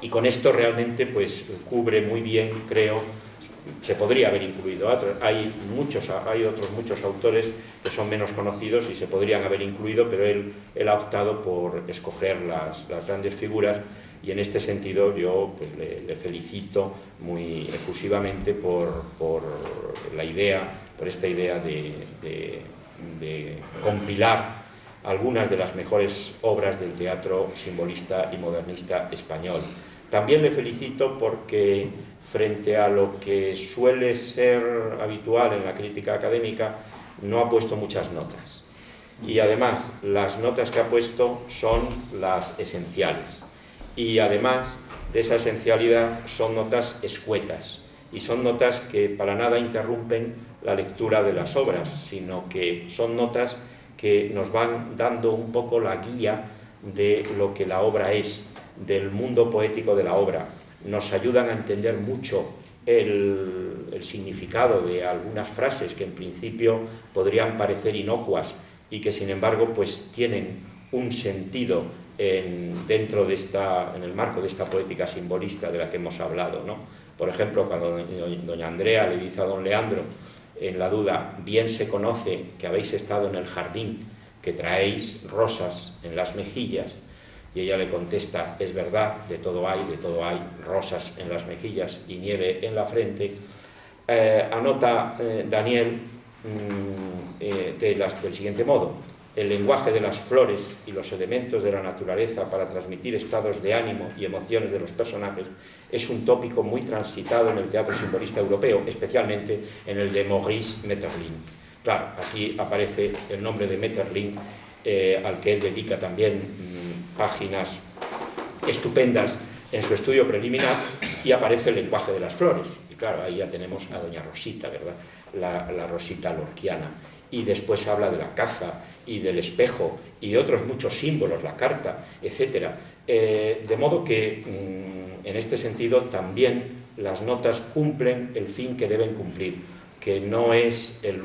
Y con esto realmente pues cubre muy bien, creo, se podría haber incluido hay otros muchos autores que son menos conocidos y se podrían haber incluido, pero él ha optado por escoger las grandes figuras, y en este sentido yo pues, le felicito muy efusivamente por esta idea de compilar algunas de las mejores obras del teatro simbolista y modernista español. También le felicito porque, frente a lo que suele ser habitual en la crítica académica, no ha puesto muchas notas. Y además, las notas que ha puesto son las esenciales. Y además de esa esencialidad, son notas escuetas. Y son notas que para nada interrumpen la lectura de las obras, sino que son notas que nos van dando un poco la guía de lo que la obra es, del mundo poético de la obra. Nos ayudan a entender mucho el significado de algunas frases que en principio podrían parecer inocuas y que sin embargo pues tienen un sentido en el marco de esta poética simbolista de la que hemos hablado, ¿no? Por ejemplo, cuando doña Andrea le dice a don Leandro, en la duda, bien se conoce que habéis estado en el jardín, que traéis rosas en las mejillas, y ella le contesta, es verdad, de todo hay, rosas en las mejillas y nieve en la frente. Anota Daniel del siguiente modo: el lenguaje de las flores y los elementos de la naturaleza para transmitir estados de ánimo y emociones de los personajes es un tópico muy transitado en el teatro simbolista europeo, especialmente en el de Maurice Maeterlinck. Claro, aquí aparece el nombre de Maeterlinck, al que él dedica también páginas estupendas en su estudio preliminar, y aparece el lenguaje de las flores. Y claro, ahí ya tenemos a doña Rosita, ¿verdad? La Rosita lorquiana. Y después habla de la caza y del espejo y de otros muchos símbolos, la carta, etc. De modo que, en este sentido, también las notas cumplen el fin que deben cumplir, que no es el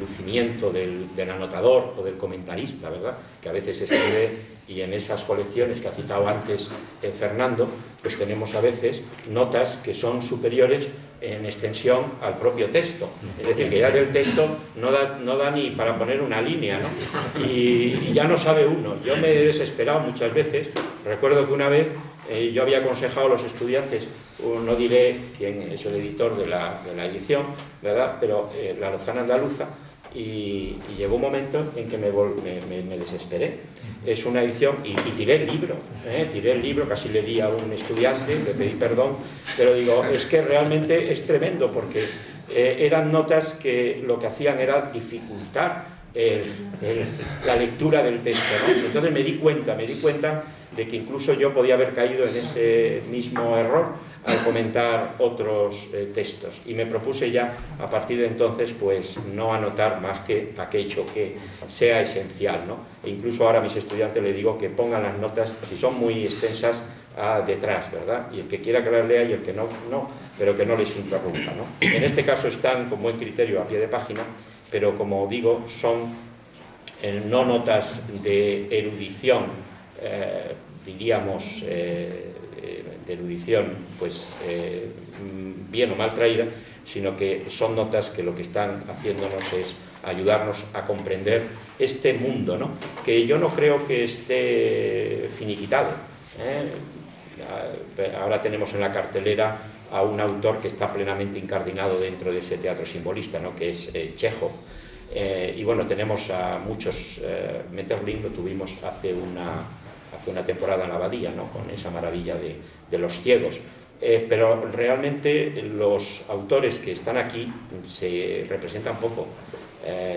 lucimiento del anotador o del comentarista, ¿verdad?, que a veces escribe, y en esas colecciones que ha citado antes Fernando, pues tenemos a veces notas que son superiores en extensión al propio texto. Es decir, que ya del texto no da ni para poner una línea, ¿no? Y ya no sabe uno. Yo me he desesperado muchas veces. Recuerdo que una vez yo había aconsejado a los estudiantes, no diré quién es el editor de la edición, ¿verdad?, pero la Lozana Andaluza, y llegó un momento en que me desesperé. Es una edición, y tiré el libro, casi le di a un estudiante, le pedí perdón, pero digo, es que realmente es tremendo, porque eran notas que lo que hacían era dificultar la lectura del texto, ¿no? Entonces me di cuenta de que incluso yo podía haber caído en ese mismo error al comentar otros textos, y me propuse ya a partir de entonces pues no anotar más que aquello que sea esencial, ¿no? E incluso ahora a mis estudiantes les digo que pongan las notas, si son muy extensas, detrás, ¿verdad? Y el que quiera que las lea y el que no, pero que no les interrumpa, ¿no? En este caso están con buen criterio a pie de página, pero como digo, son no notas de erudición, diríamos, de erudición pues bien o mal traída, sino que son notas que lo que están haciéndonos es ayudarnos a comprender este mundo, ¿no? Que yo no creo que esté finiquitado, Ahora tenemos en la cartelera a un autor que está plenamente incardinado dentro de ese teatro simbolista, ¿no? Que es Chekhov. Y bueno, tenemos a muchos, Metterling lo tuvimos hace una temporada en la Abadía, ¿no? Con esa maravilla de los ciegos. Pero realmente los autores que están aquí se representan poco,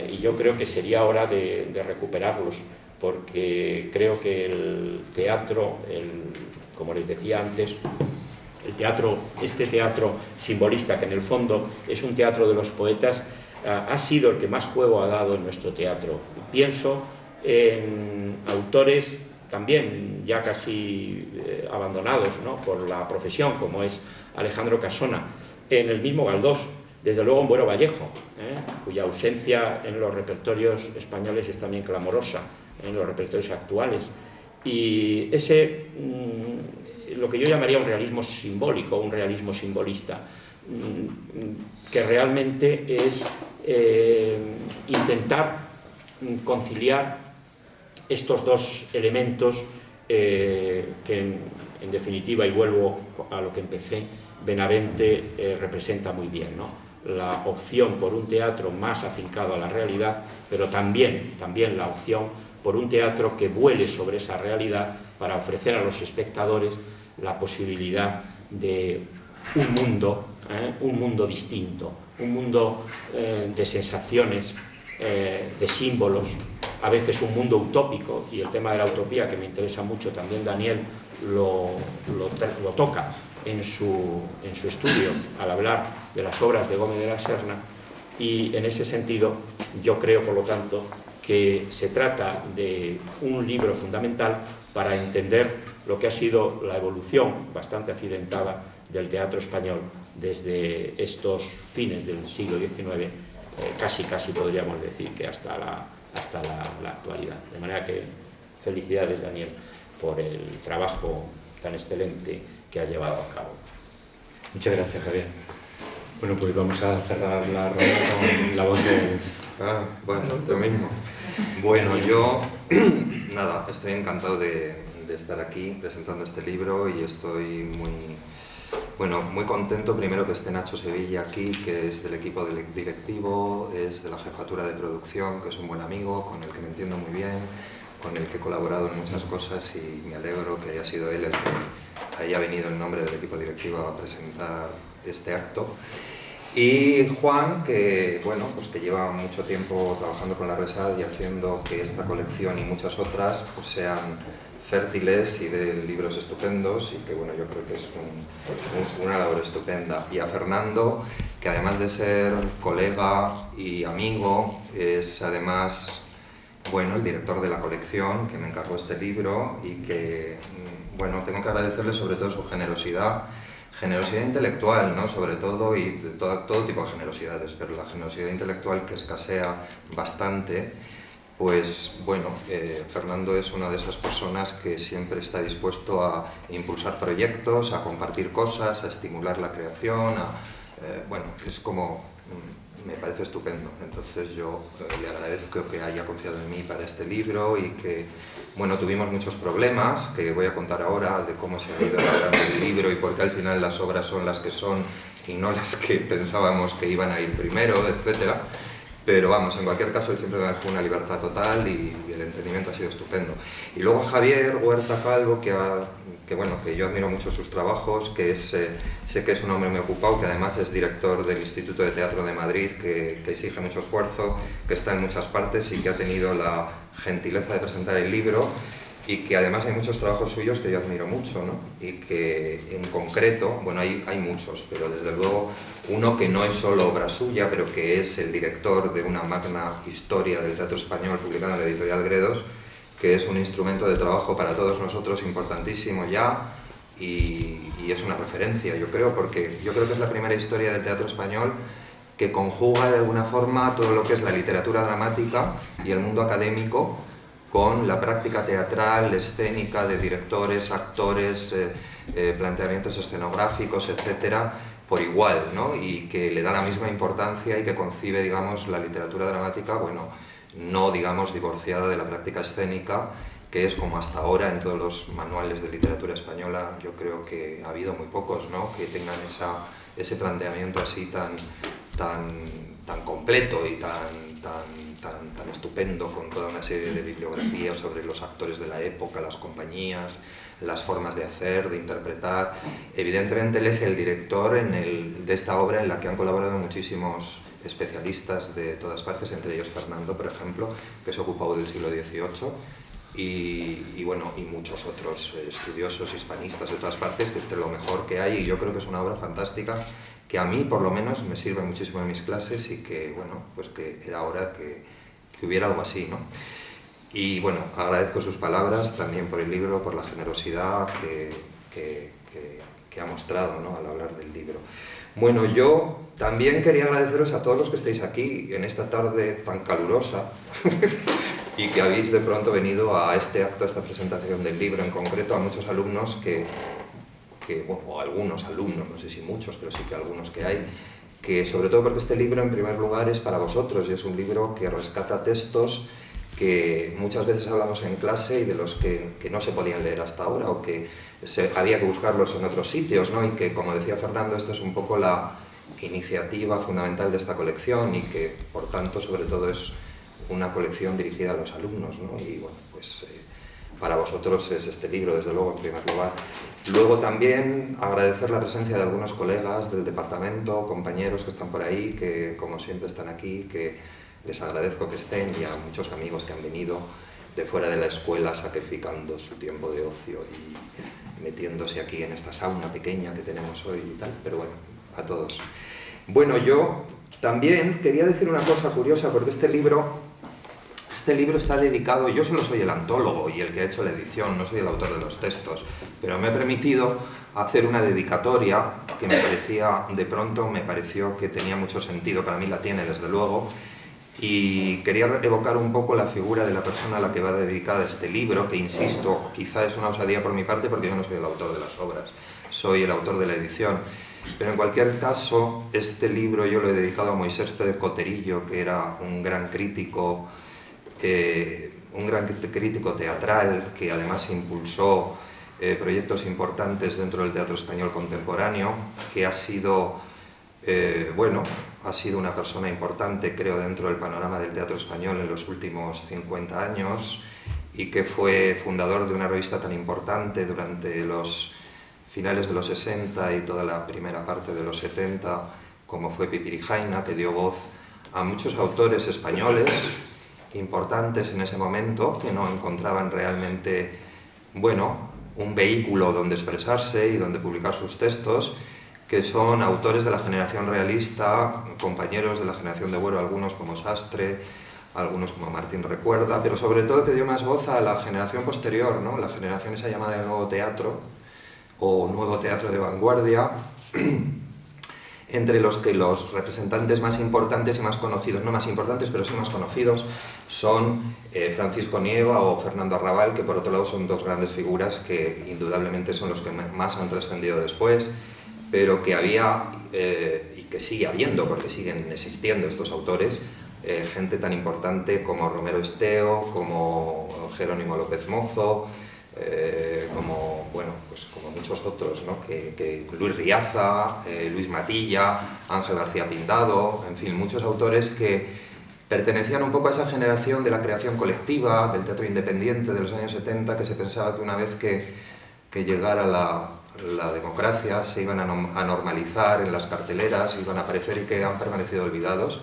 y yo creo que sería hora de recuperarlos, porque creo que el teatro, como les decía antes, este teatro simbolista, que en el fondo es un teatro de los poetas, ha sido el que más juego ha dado en nuestro teatro. Pienso en autores también ya casi abandonados, ¿no? Por la profesión, como es Alejandro Casona, en el mismo Galdós, desde luego en Bueno Vallejo, cuya ausencia en los repertorios españoles es también clamorosa, en los repertorios actuales. Y ese, lo que yo llamaría un realismo simbólico, un realismo simbolista, que realmente es intentar conciliar estos dos elementos que en definitiva, y vuelvo a lo que empecé, Benavente representa muy bien, ¿no? La opción por un teatro más afincado a la realidad, pero también la opción por un teatro que vuele sobre esa realidad para ofrecer a los espectadores la posibilidad de un mundo distinto, un mundo de sensaciones, de símbolos, a veces un mundo utópico, y el tema de la utopía, que me interesa mucho, también Daniel lo toca en su estudio al hablar de las obras de Gómez de la Serna, y en ese sentido yo creo, por lo tanto, que se trata de un libro fundamental para entender lo que ha sido la evolución bastante accidentada del teatro español desde estos fines del siglo XIX, casi podríamos decir que hasta la actualidad. De manera que felicidades, Daniel, por el trabajo tan excelente que ha llevado a cabo. Muchas gracias, Javier. Bueno, pues vamos a cerrar la ronda con la voz de... Bueno, lo mismo. Bueno, yo, nada, estoy encantado de estar aquí presentando este libro, y estoy muy contento, primero, que esté Nacho Sevilla aquí, que es del equipo directivo, es de la jefatura de producción, que es un buen amigo, con el que me entiendo muy bien, con el que he colaborado en muchas cosas, y me alegro que haya sido él el que haya venido en nombre del equipo directivo a presentar este acto. Y Juan, que que lleva mucho tiempo trabajando con la RESAD y haciendo que esta colección y muchas otras pues sean fértiles y den libros estupendos, y que yo creo que es una labor estupenda. Y a Fernando, que además de ser colega y amigo, es además el director de la colección que me encargó este libro, y que tengo que agradecerle sobre todo su generosidad intelectual, ¿no? Sobre todo, y de todo tipo de generosidades, pero la generosidad intelectual, que escasea bastante, pues Fernando es una de esas personas que siempre está dispuesto a impulsar proyectos, a compartir cosas, a estimular la creación, es como... me parece estupendo. Entonces yo le agradezco que haya confiado en mí para este libro, y que tuvimos muchos problemas, que voy a contar ahora, de cómo se ha ido elaborando el libro y por qué al final las obras son las que son y no las que pensábamos que iban a ir primero, etc. Pero vamos, en cualquier caso, él siempre me dejó una libertad total y el entendimiento ha sido estupendo. Y luego Javier Huerta Calvo, que yo admiro mucho sus trabajos, sé que es un hombre muy ocupado, que además es director del Instituto de Teatro de Madrid, que exige mucho esfuerzo, que está en muchas partes y que ha tenido la gentileza de presentar el libro, y que además hay muchos trabajos suyos que yo admiro mucho, ¿no? Y que en concreto, bueno, hay muchos, pero desde luego uno que no es solo obra suya, pero que es el director de una magna historia del teatro español publicada en la editorial Gredos, que es un instrumento de trabajo para todos nosotros importantísimo ya, y es una referencia, yo creo, porque yo creo que es la primera historia del teatro español que conjuga de alguna forma todo lo que es la literatura dramática y el mundo académico con la práctica teatral, escénica, de directores, actores, planteamientos escenográficos, etcétera, por igual, ¿no? Y que le da la misma importancia y que concibe, digamos, la literatura dramática, bueno, no, digamos, divorciada de la práctica escénica, que es como hasta ahora en todos los manuales de literatura española, yo creo que ha habido muy pocos, ¿no?, que tengan ese planteamiento así tan completo y tan estupendo, con toda una serie de bibliografía sobre los actores de la época, las compañías, las formas de hacer, de interpretar. Evidentemente él es el director de esta obra en la que han colaborado muchísimos especialistas de todas partes, entre ellos Fernando, por ejemplo, que se ha ocupado del siglo XVIII, y bueno, y muchos otros estudiosos hispanistas de todas partes, que es lo mejor que hay, y yo creo que es una obra fantástica que a mí, por lo menos, me sirve muchísimo en mis clases, y que, bueno, pues que era hora que hubiera algo así, ¿no? Y bueno, agradezco sus palabras también por el libro, por la generosidad que ha mostrado, ¿no?, al hablar del libro. Bueno, yo también quería agradeceros a todos los que estáis aquí en esta tarde tan calurosa y que habéis de pronto venido a este acto, a esta presentación del libro, en concreto a muchos alumnos bueno, o algunos alumnos, no sé si muchos, pero sí que algunos que hay, que sobre todo porque este libro en primer lugar es para vosotros, y es un libro que rescata textos que muchas veces hablamos en clase y de los que no se podían leer hasta ahora, o que había que buscarlos en otros sitios, ¿no? Y que, como decía Fernando, esta es un poco la iniciativa fundamental de esta colección, y que por tanto sobre todo es una colección dirigida a los alumnos, ¿no? Y bueno, pues para vosotros es este libro, desde luego, en primer lugar. Luego también agradecer la presencia de algunos colegas del departamento, compañeros que están por ahí, que como siempre están aquí, que les agradezco que estén, y a muchos amigos que han venido de fuera de la escuela sacrificando su tiempo de ocio y metiéndose aquí en esta sauna pequeña que tenemos hoy y tal, pero bueno, a todos. Bueno, yo también quería decir una cosa curiosa, porque este libro está dedicado, yo solo soy el antólogo y el que ha hecho la edición, no soy el autor de los textos, pero me he permitido hacer una dedicatoria que me pareció que tenía mucho sentido, para mí la tiene desde luego, y quería evocar un poco la figura de la persona a la que va dedicada este libro, que insisto, quizá es una osadía por mi parte porque yo no soy el autor de las obras, soy el autor de la edición. Pero en cualquier caso, este libro yo lo he dedicado a Moisés Pérez Coterillo, que era un gran crítico teatral, que además impulsó proyectos importantes dentro del teatro español contemporáneo, que ha sido una persona importante, creo, dentro del panorama del teatro español en los últimos 50 años, y que fue fundador de una revista tan importante durante los finales de los 60 y toda la primera parte de los 70, como fue Pipirijaina, que dio voz a muchos autores españoles importantes en ese momento, que no encontraban realmente, bueno, un vehículo donde expresarse y donde publicar sus textos, que son autores de la generación realista, compañeros de la generación de Buero, algunos como Sastre, algunos como Martín Recuerda, pero sobre todo que dio más voz a la generación posterior, ¿no?, la generación esa llamada del nuevo teatro, o nuevo teatro de vanguardia, entre los que los representantes más importantes y más conocidos, no más importantes, pero sí más conocidos, son Francisco Nieva o Fernando Arrabal, que por otro lado son dos grandes figuras que indudablemente son los que más han trascendido después, pero que había, y que sigue habiendo, porque siguen existiendo estos autores, gente tan importante como Romero Esteo, como Jerónimo López Mozo, como muchos otros, ¿no?, que Luis Riaza, Luis Matilla, Ángel García Pindado, en fin, muchos autores que pertenecían un poco a esa generación de la creación colectiva, del teatro independiente de los años 70, que se pensaba que una vez que llegara la democracia se iban a normalizar en las carteleras, iban a aparecer, y que han permanecido olvidados,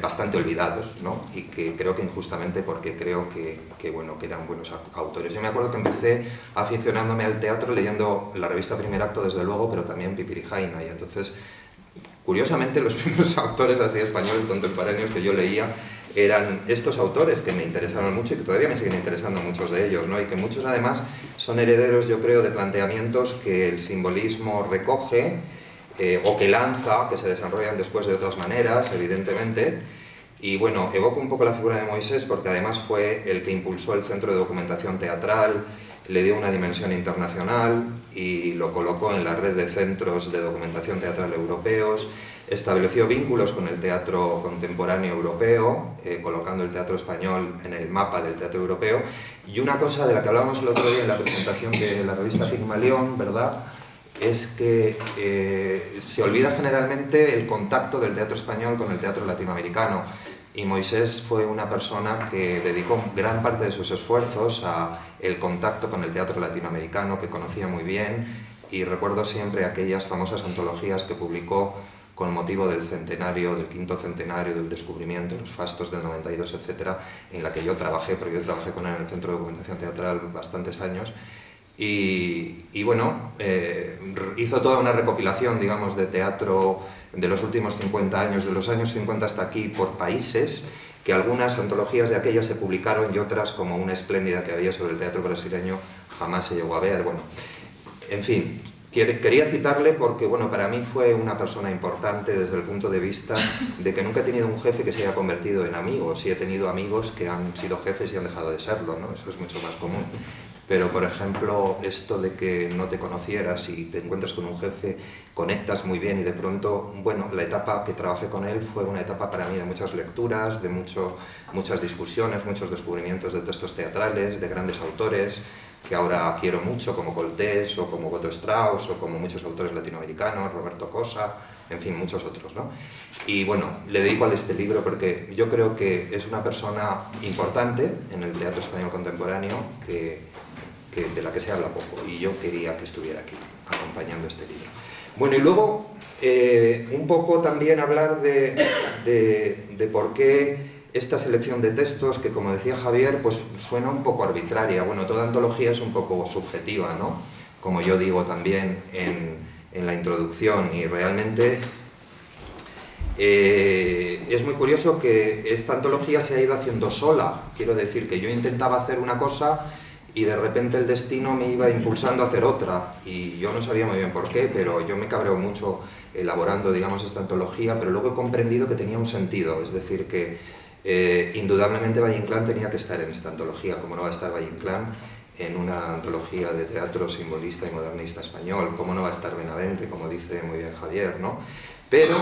bastante olvidados, ¿no? Y que creo que injustamente, porque creo que eran buenos autores. Yo me acuerdo que empecé aficionándome al teatro leyendo la revista Primer Acto, desde luego, pero también Pipirijaina, y entonces, curiosamente, los primeros autores así españoles contemporáneos que yo leía eran estos autores, que me interesaron mucho y que todavía me siguen interesando muchos de ellos, ¿no? Y que muchos además son herederos, yo creo, de planteamientos que el simbolismo recoge, o que lanza, que se desarrollan después de otras maneras, evidentemente. Y bueno, evoco un poco la figura de Moisés porque además fue el que impulsó el Centro de Documentación Teatral, le dio una dimensión internacional y lo colocó en la red de centros de documentación teatral europeos, estableció vínculos con el teatro contemporáneo europeo, colocando el teatro español en el mapa del teatro europeo. Y una cosa de la que hablábamos el otro día en la presentación de la revista Pigmalión, ¿verdad?, es que se olvida generalmente el contacto del teatro español con el teatro latinoamericano, y Moisés fue una persona que dedicó gran parte de sus esfuerzos a el contacto con el teatro latinoamericano, que conocía muy bien, y recuerdo siempre aquellas famosas antologías que publicó con motivo del centenario, del 5º centenario del descubrimiento, los fastos del 92, etcétera, en la que yo trabajé, porque yo trabajé con él en el Centro de Documentación Teatral bastantes años. Y bueno, hizo toda una recopilación, digamos, de teatro de los últimos 50 años, de los años 50 hasta aquí, por países, que algunas antologías de aquellas se publicaron y otras, como una espléndida que había sobre el teatro brasileño, jamás se llegó a ver. Bueno, en fin, quería citarle porque, bueno, para mí fue una persona importante desde el punto de vista de que nunca he tenido un jefe que se haya convertido en amigo. Sí he tenido amigos que han sido jefes y han dejado de serlo, ¿no? Eso es mucho más común. Pero, por ejemplo, esto de que no te conocieras y te encuentras con un jefe, conectas muy bien y de pronto, bueno, la etapa que trabajé con él fue una etapa para mí de muchas lecturas, de muchas discusiones, muchos descubrimientos de textos teatrales, de grandes autores, que ahora quiero mucho, como Coltés o como Goto Strauss o como muchos autores latinoamericanos, Roberto Cosa, en fin, muchos otros, ¿no? Y bueno, le dedico a este libro porque yo creo que es una persona importante en el teatro español contemporáneo de la que se habla poco, y yo quería que estuviera aquí acompañando este libro. Bueno, y luego un poco también hablar de por qué esta selección de textos, que como decía Javier, pues suena un poco arbitraria. Bueno, toda antología es un poco subjetiva, ¿no? Como yo digo también en la introducción, y realmente es muy curioso que esta antología se ha ido haciendo sola. Quiero decir que yo intentaba hacer una cosa y de repente el destino me iba impulsando a hacer otra, y yo no sabía muy bien por qué, pero yo me cabreo mucho elaborando, digamos, esta antología, pero luego he comprendido que tenía un sentido, es decir, que indudablemente Valle Inclán tenía que estar en esta antología, como no va a estar Valle Inclán en una antología de teatro simbolista y modernista español, como no va a estar Benavente, como dice muy bien Javier, ¿no? Pero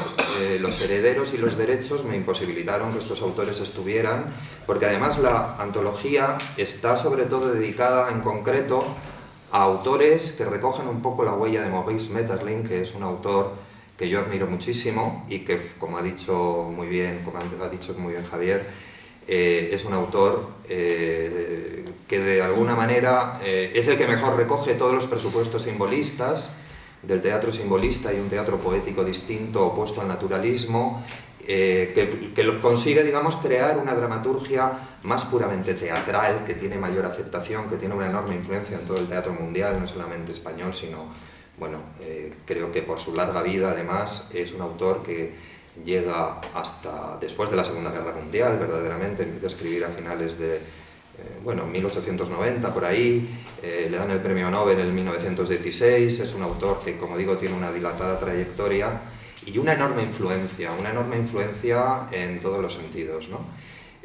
los herederos y los derechos me imposibilitaron que estos autores estuvieran, porque además la antología está sobre todo dedicada en concreto a autores que recogen un poco la huella de Maurice Maeterlinck, que es un autor que yo admiro muchísimo y que, como ha dicho muy bien Javier, es un autor que de alguna manera es el que mejor recoge todos los presupuestos simbolistas del teatro simbolista y un teatro poético distinto, opuesto al naturalismo, que consigue, digamos, crear una dramaturgia más puramente teatral, que tiene mayor aceptación, que tiene una enorme influencia en todo el teatro mundial, no solamente español, sino, bueno, creo que por su larga vida, además, es un autor que llega hasta después de la Segunda Guerra Mundial, verdaderamente, empieza a escribir a finales de 1890, por ahí, le dan el premio Nobel en 1916, es un autor que, como digo, tiene una dilatada trayectoria y una enorme influencia en todos los sentidos, ¿no?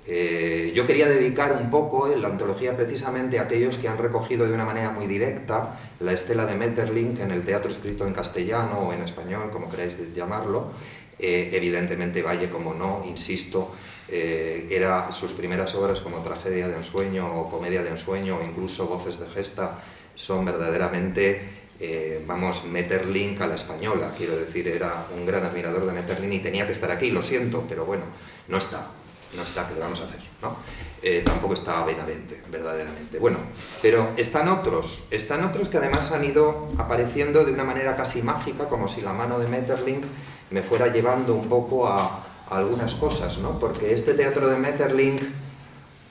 Yo quería dedicar un poco la antología precisamente a aquellos que han recogido de una manera muy directa la estela de Maeterlinck en el teatro escrito en castellano o en español, como queráis llamarlo. Evidentemente Valle, como no, insisto, era sus primeras obras como Tragedia de ensueño o Comedia de ensueño o incluso Voces de gesta son verdaderamente, Maeterlinck a la española. Quiero decir, era un gran admirador de Maeterlinck y tenía que estar aquí, lo siento, pero bueno, no está. no está, ¿qué le vamos a hacer?, ¿no? Tampoco está Benavente, verdaderamente. Bueno, pero están otros que además han ido apareciendo de una manera casi mágica, como si la mano de Maeterlinck me fuera llevando un poco a algunas cosas, ¿no? Porque este teatro de Maeterlinck,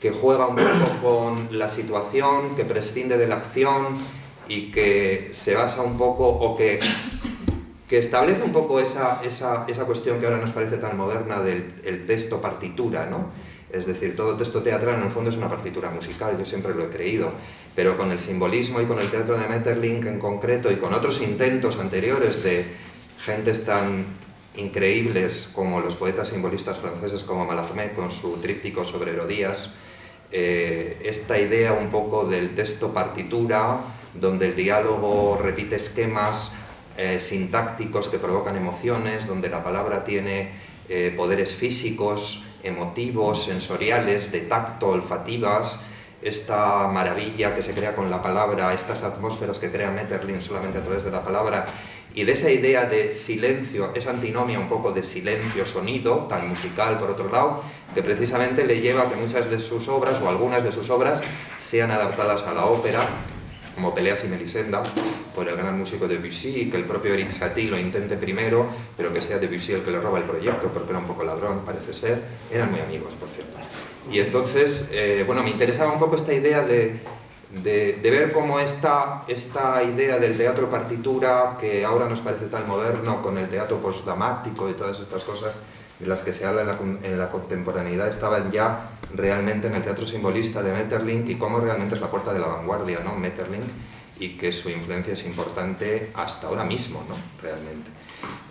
que juega un poco con la situación, que prescinde de la acción y que se basa un poco, o que establece un poco esa cuestión que ahora nos parece tan moderna del texto partitura, ¿no? Es decir, todo texto teatral en el fondo es una partitura musical, yo siempre lo he creído, pero con el simbolismo y con el teatro de Maeterlinck en concreto y con otros intentos anteriores de gentes tan increíbles como los poetas simbolistas franceses como Mallarmé con su tríptico sobre Herodías, esta idea un poco del texto partitura, donde el diálogo repite esquemas sintácticos que provocan emociones, donde la palabra tiene poderes físicos, emotivos, sensoriales, de tacto, olfativas, esta maravilla que se crea con la palabra, estas atmósferas que crea Maeterlinck solamente a través de la palabra, y de esa idea de silencio, esa antinomia un poco de silencio-sonido, tan musical por otro lado, que precisamente le lleva a que muchas de sus obras, o algunas de sus obras, sean adaptadas a la ópera, como Peleas y Melisenda, por el gran músico Debussy, y que el propio Erik Satie lo intente primero, pero que sea Debussy el que le roba el proyecto, porque era un poco ladrón, parece ser. Eran muy amigos, por cierto. Y entonces, bueno, me interesaba un poco esta idea de ver cómo esta idea del teatro partitura, que ahora nos parece tan moderno, con el teatro postdramático y todas estas cosas de las que se habla en la contemporaneidad, estaban ya realmente en el teatro simbolista de Maeterlinck, y cómo realmente es la puerta de la vanguardia, ¿no?, Maeterlinck, y que su influencia es importante hasta ahora mismo, ¿no?, realmente.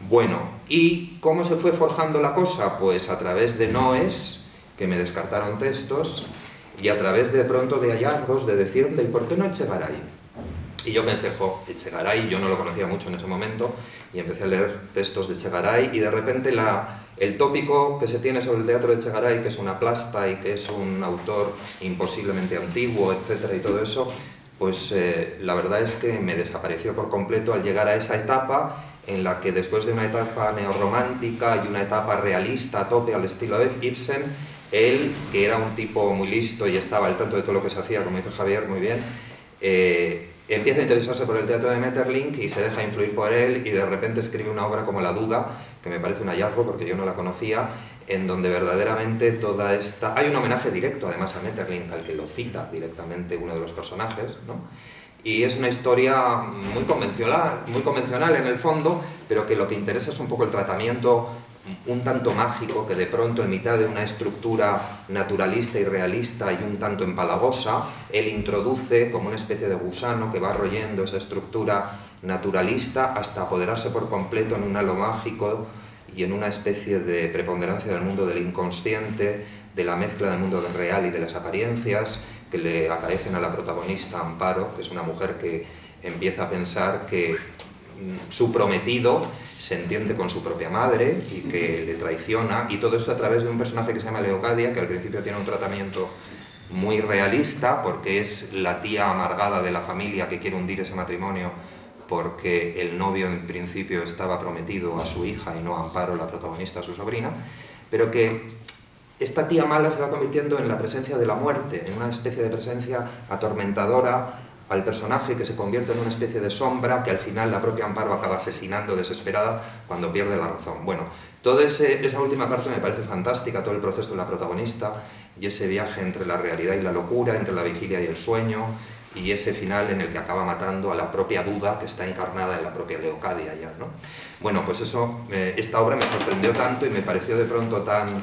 Bueno, ¿y cómo se fue forjando la cosa? Pues a través de noes, que me descartaron textos, y a través de pronto de hallazgos, de decir, ¿y por qué no Echegaray? Y yo pensé, Echegaray, yo no lo conocía mucho en ese momento, y empecé a leer textos de Echegaray, y de repente el tópico que se tiene sobre el teatro de Echegaray, que es una plasta y que es un autor imposiblemente antiguo, etcétera, y todo eso, pues la verdad es que me desapareció por completo al llegar a esa etapa en la que, después de una etapa neorromántica y una etapa realista a tope al estilo de Ibsen, él, que era un tipo muy listo y estaba al tanto de todo lo que se hacía, como dice Javier muy bien, empieza a interesarse por el teatro de Maeterlinck y se deja influir por él, y de repente escribe una obra como La Duda, que me parece un hallazgo porque yo no la conocía, en donde verdaderamente toda esta... Hay un homenaje directo además a Maeterlinck, al que lo cita directamente uno de los personajes, ¿no? Y es una historia muy convencional en el fondo, pero que lo que interesa es un poco el tratamiento un tanto mágico, que de pronto en mitad de una estructura naturalista y realista y un tanto empalagosa, él introduce como una especie de gusano que va royendo esa estructura naturalista hasta apoderarse por completo en un halo mágico y en una especie de preponderancia del mundo del inconsciente, de la mezcla del mundo real y de las apariencias que le acaecen a la protagonista Amparo, que es una mujer que empieza a pensar que su prometido se entiende con su propia madre y que le traiciona, y todo esto a través de un personaje que se llama Leocadia, que al principio tiene un tratamiento muy realista, porque es la tía amargada de la familia que quiere hundir ese matrimonio porque el novio en principio estaba prometido a su hija y no a Amparo, la protagonista, a su sobrina, pero que esta tía mala se va convirtiendo en la presencia de la muerte, en una especie de presencia atormentadora al personaje, que se convierte en una especie de sombra, que al final la propia Amparo acaba asesinando desesperada cuando pierde la razón. Bueno, toda esa última parte me parece fantástica, todo el proceso de la protagonista y ese viaje entre la realidad y la locura, entre la vigilia y el sueño, y ese final en el que acaba matando a la propia duda que está encarnada en la propia Leocadia ya, ¿no? Bueno, pues eso, esta obra me sorprendió tanto y me pareció de pronto tan,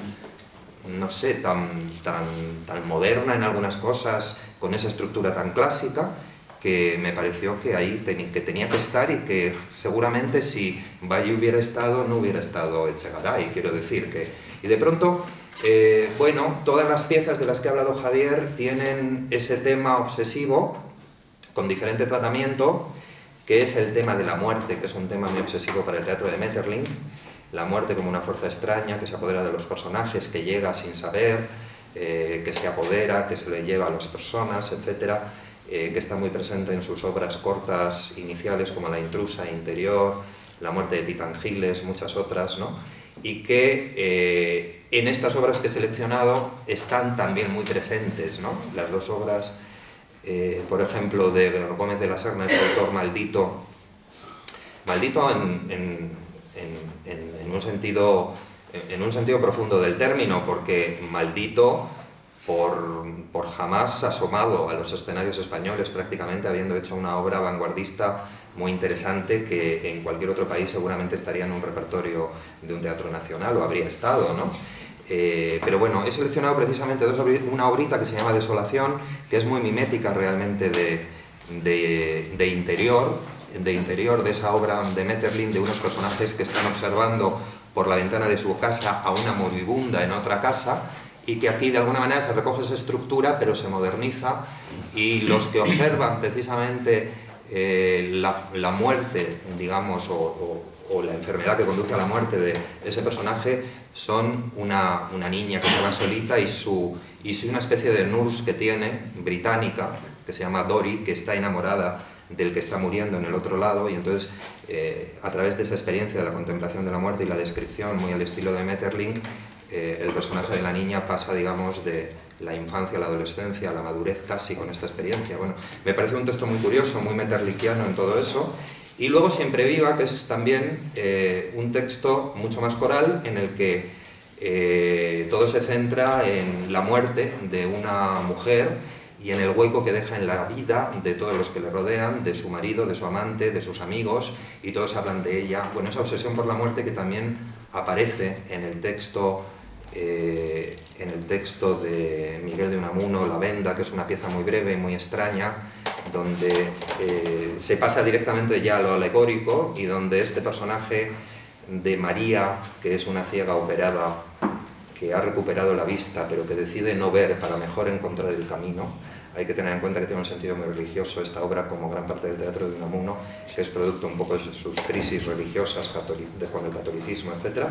no sé, tan moderna en algunas cosas, con esa estructura tan clásica, que me pareció que ahí tenía que estar, y que seguramente si Valle hubiera estado, no hubiera estado Echegaray, quiero decir que... Y de pronto, bueno, todas las piezas de las que ha hablado Javier tienen ese tema obsesivo, con diferente tratamiento, que es el tema de la muerte, que es un tema muy obsesivo para el teatro de Maeterlinck, la muerte como una fuerza extraña que se apodera de los personajes, que llega sin saber, que se apodera, que se le lleva a las personas, etc., que está muy presente en sus obras cortas iniciales como La intrusa, Interior, La muerte de Titán Giles, muchas otras, ¿no? y que en estas obras que he seleccionado están también muy presentes, ¿no? Las dos obras, por ejemplo, de Gómez de la Serna, el autor Maldito. Maldito en un sentido profundo del término, porque maldito por jamás asomado a los escenarios españoles, prácticamente habiendo hecho una obra vanguardista muy interesante que en cualquier otro país seguramente estaría en un repertorio de un teatro nacional o habría estado, ¿no? Pero bueno, he seleccionado precisamente una obrita que se llama Desolación, que es muy mimética realmente de interior de esa obra de Maeterlinck, de unos personajes que están observando por la ventana de su casa a una moribunda en otra casa, y que aquí de alguna manera se recoge esa estructura pero se moderniza, y los que observan precisamente la muerte, digamos, o la enfermedad que conduce a la muerte de ese personaje son una niña que se llama Solita y una especie de nurse que tiene, británica, que se llama Dory, que está enamorada del que está muriendo en el otro lado, y entonces a través de esa experiencia de la contemplación de la muerte y la descripción muy al estilo de Maeterlinck, el personaje de la niña pasa, digamos, de la infancia a la adolescencia, a la madurez casi con esta experiencia. Bueno, me parece un texto muy curioso, muy meterlickiano en todo eso. Y luego Siempre Viva, que es también un texto mucho más coral, en el que todo se centra en la muerte de una mujer y en el hueco que deja en la vida de todos los que le rodean, de su marido, de su amante, de sus amigos, y todos hablan de ella. Bueno, esa obsesión por la muerte que también aparece en el texto de Miguel de Unamuno, La Venda, que es una pieza muy breve y muy extraña, donde se pasa directamente ya a lo alegórico, y donde este personaje de María, que es una ciega operada, que ha recuperado la vista, pero que decide no ver para mejor encontrar el camino. Hay que tener en cuenta que tiene un sentido muy religioso esta obra, como gran parte del teatro de Unamuno, que es producto un poco de sus crisis religiosas con el catolicismo, etc.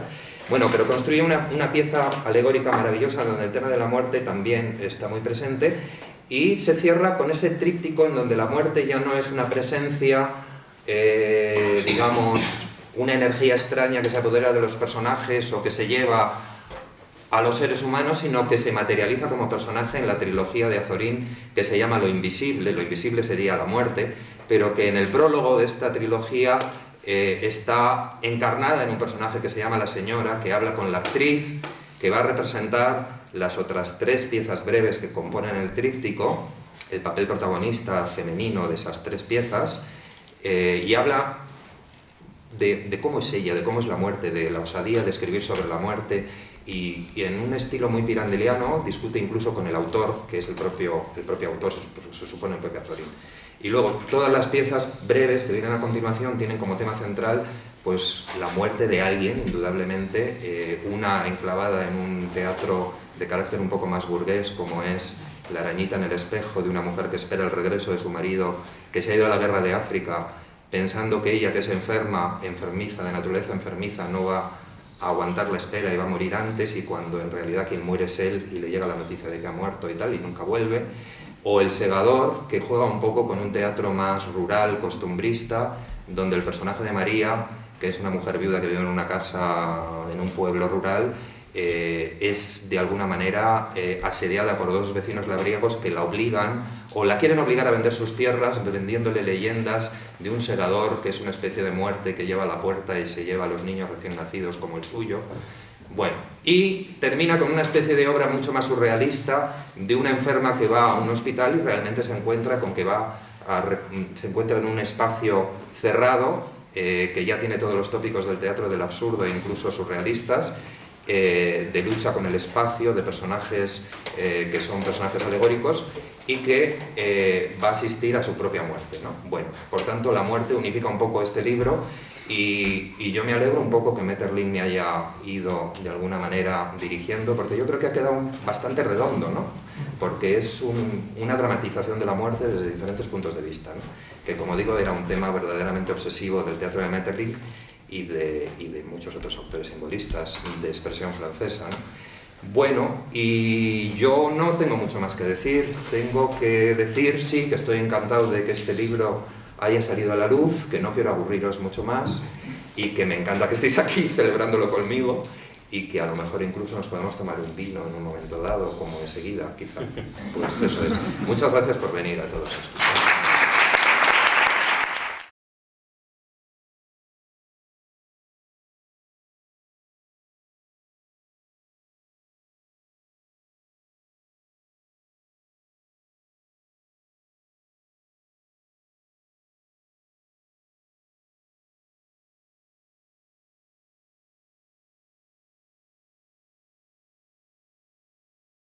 Bueno, pero construye una pieza alegórica maravillosa donde el tema de la muerte también está muy presente, y se cierra con ese tríptico en donde la muerte ya no es una presencia, digamos, una energía extraña que se apodera de los personajes o que se lleva a los seres humanos, sino que se materializa como personaje en la trilogía de Azorín, que se llama Lo Invisible sería la muerte, pero que en el prólogo de esta trilogía está encarnada en un personaje que se llama La Señora, que habla con la actriz, que va a representar las otras tres piezas breves que componen el tríptico, el papel protagonista femenino de esas tres piezas, y habla de cómo es ella, de cómo es la muerte, de la osadía de escribir sobre la muerte, y en un estilo muy pirandeliano discute incluso con el autor, que es el propio autor, se supone el propio Azorín. Y luego todas las piezas breves que vienen a continuación tienen como tema central pues la muerte de alguien, indudablemente, una enclavada en un teatro de carácter un poco más burgués, como es La arañita en el espejo, de una mujer que espera el regreso de su marido, que se ha ido a la guerra de África, pensando que ella, que es enfermiza, de naturaleza enfermiza, no va a aguantar la espera y va a morir antes, y cuando en realidad quien muere es él, y le llega la noticia de que ha muerto y tal, y nunca vuelve. O El segador, que juega un poco con un teatro más rural, costumbrista, donde el personaje de María, que es una mujer viuda que vive en una casa en un pueblo rural, es de alguna manera asediada por dos vecinos labriegos que la obligan, o la quieren obligar a vender sus tierras, vendiéndole leyendas de un segador que es una especie de muerte que lleva a la puerta y se lleva a los niños recién nacidos como el suyo. Bueno, y termina con una especie de obra mucho más surrealista de una enferma que va a un hospital y realmente se encuentra con que se encuentra en un espacio cerrado, que ya tiene todos los tópicos del teatro del absurdo e incluso surrealistas, de lucha con el espacio, de personajes que son personajes alegóricos, y que va a asistir a su propia muerte, ¿no? Bueno, por tanto, la muerte unifica un poco este libro, y yo me alegro un poco que Maeterlinck me haya ido de alguna manera dirigiendo, porque yo creo que ha quedado bastante redondo, ¿no? Porque es una dramatización de la muerte desde diferentes puntos de vista, ¿no? Que, como digo, era un tema verdaderamente obsesivo del teatro de Maeterlinck y de muchos otros autores simbolistas de expresión francesa, ¿no? Bueno, y yo no tengo mucho más que decir. Tengo que decir, sí, que estoy encantado de que este libro haya salido a la luz, que no quiero aburriros mucho más, y que me encanta que estéis aquí celebrándolo conmigo, y que a lo mejor incluso nos podemos tomar un vino en un momento dado, como enseguida, quizá. Pues eso es. Muchas gracias por venir a todos.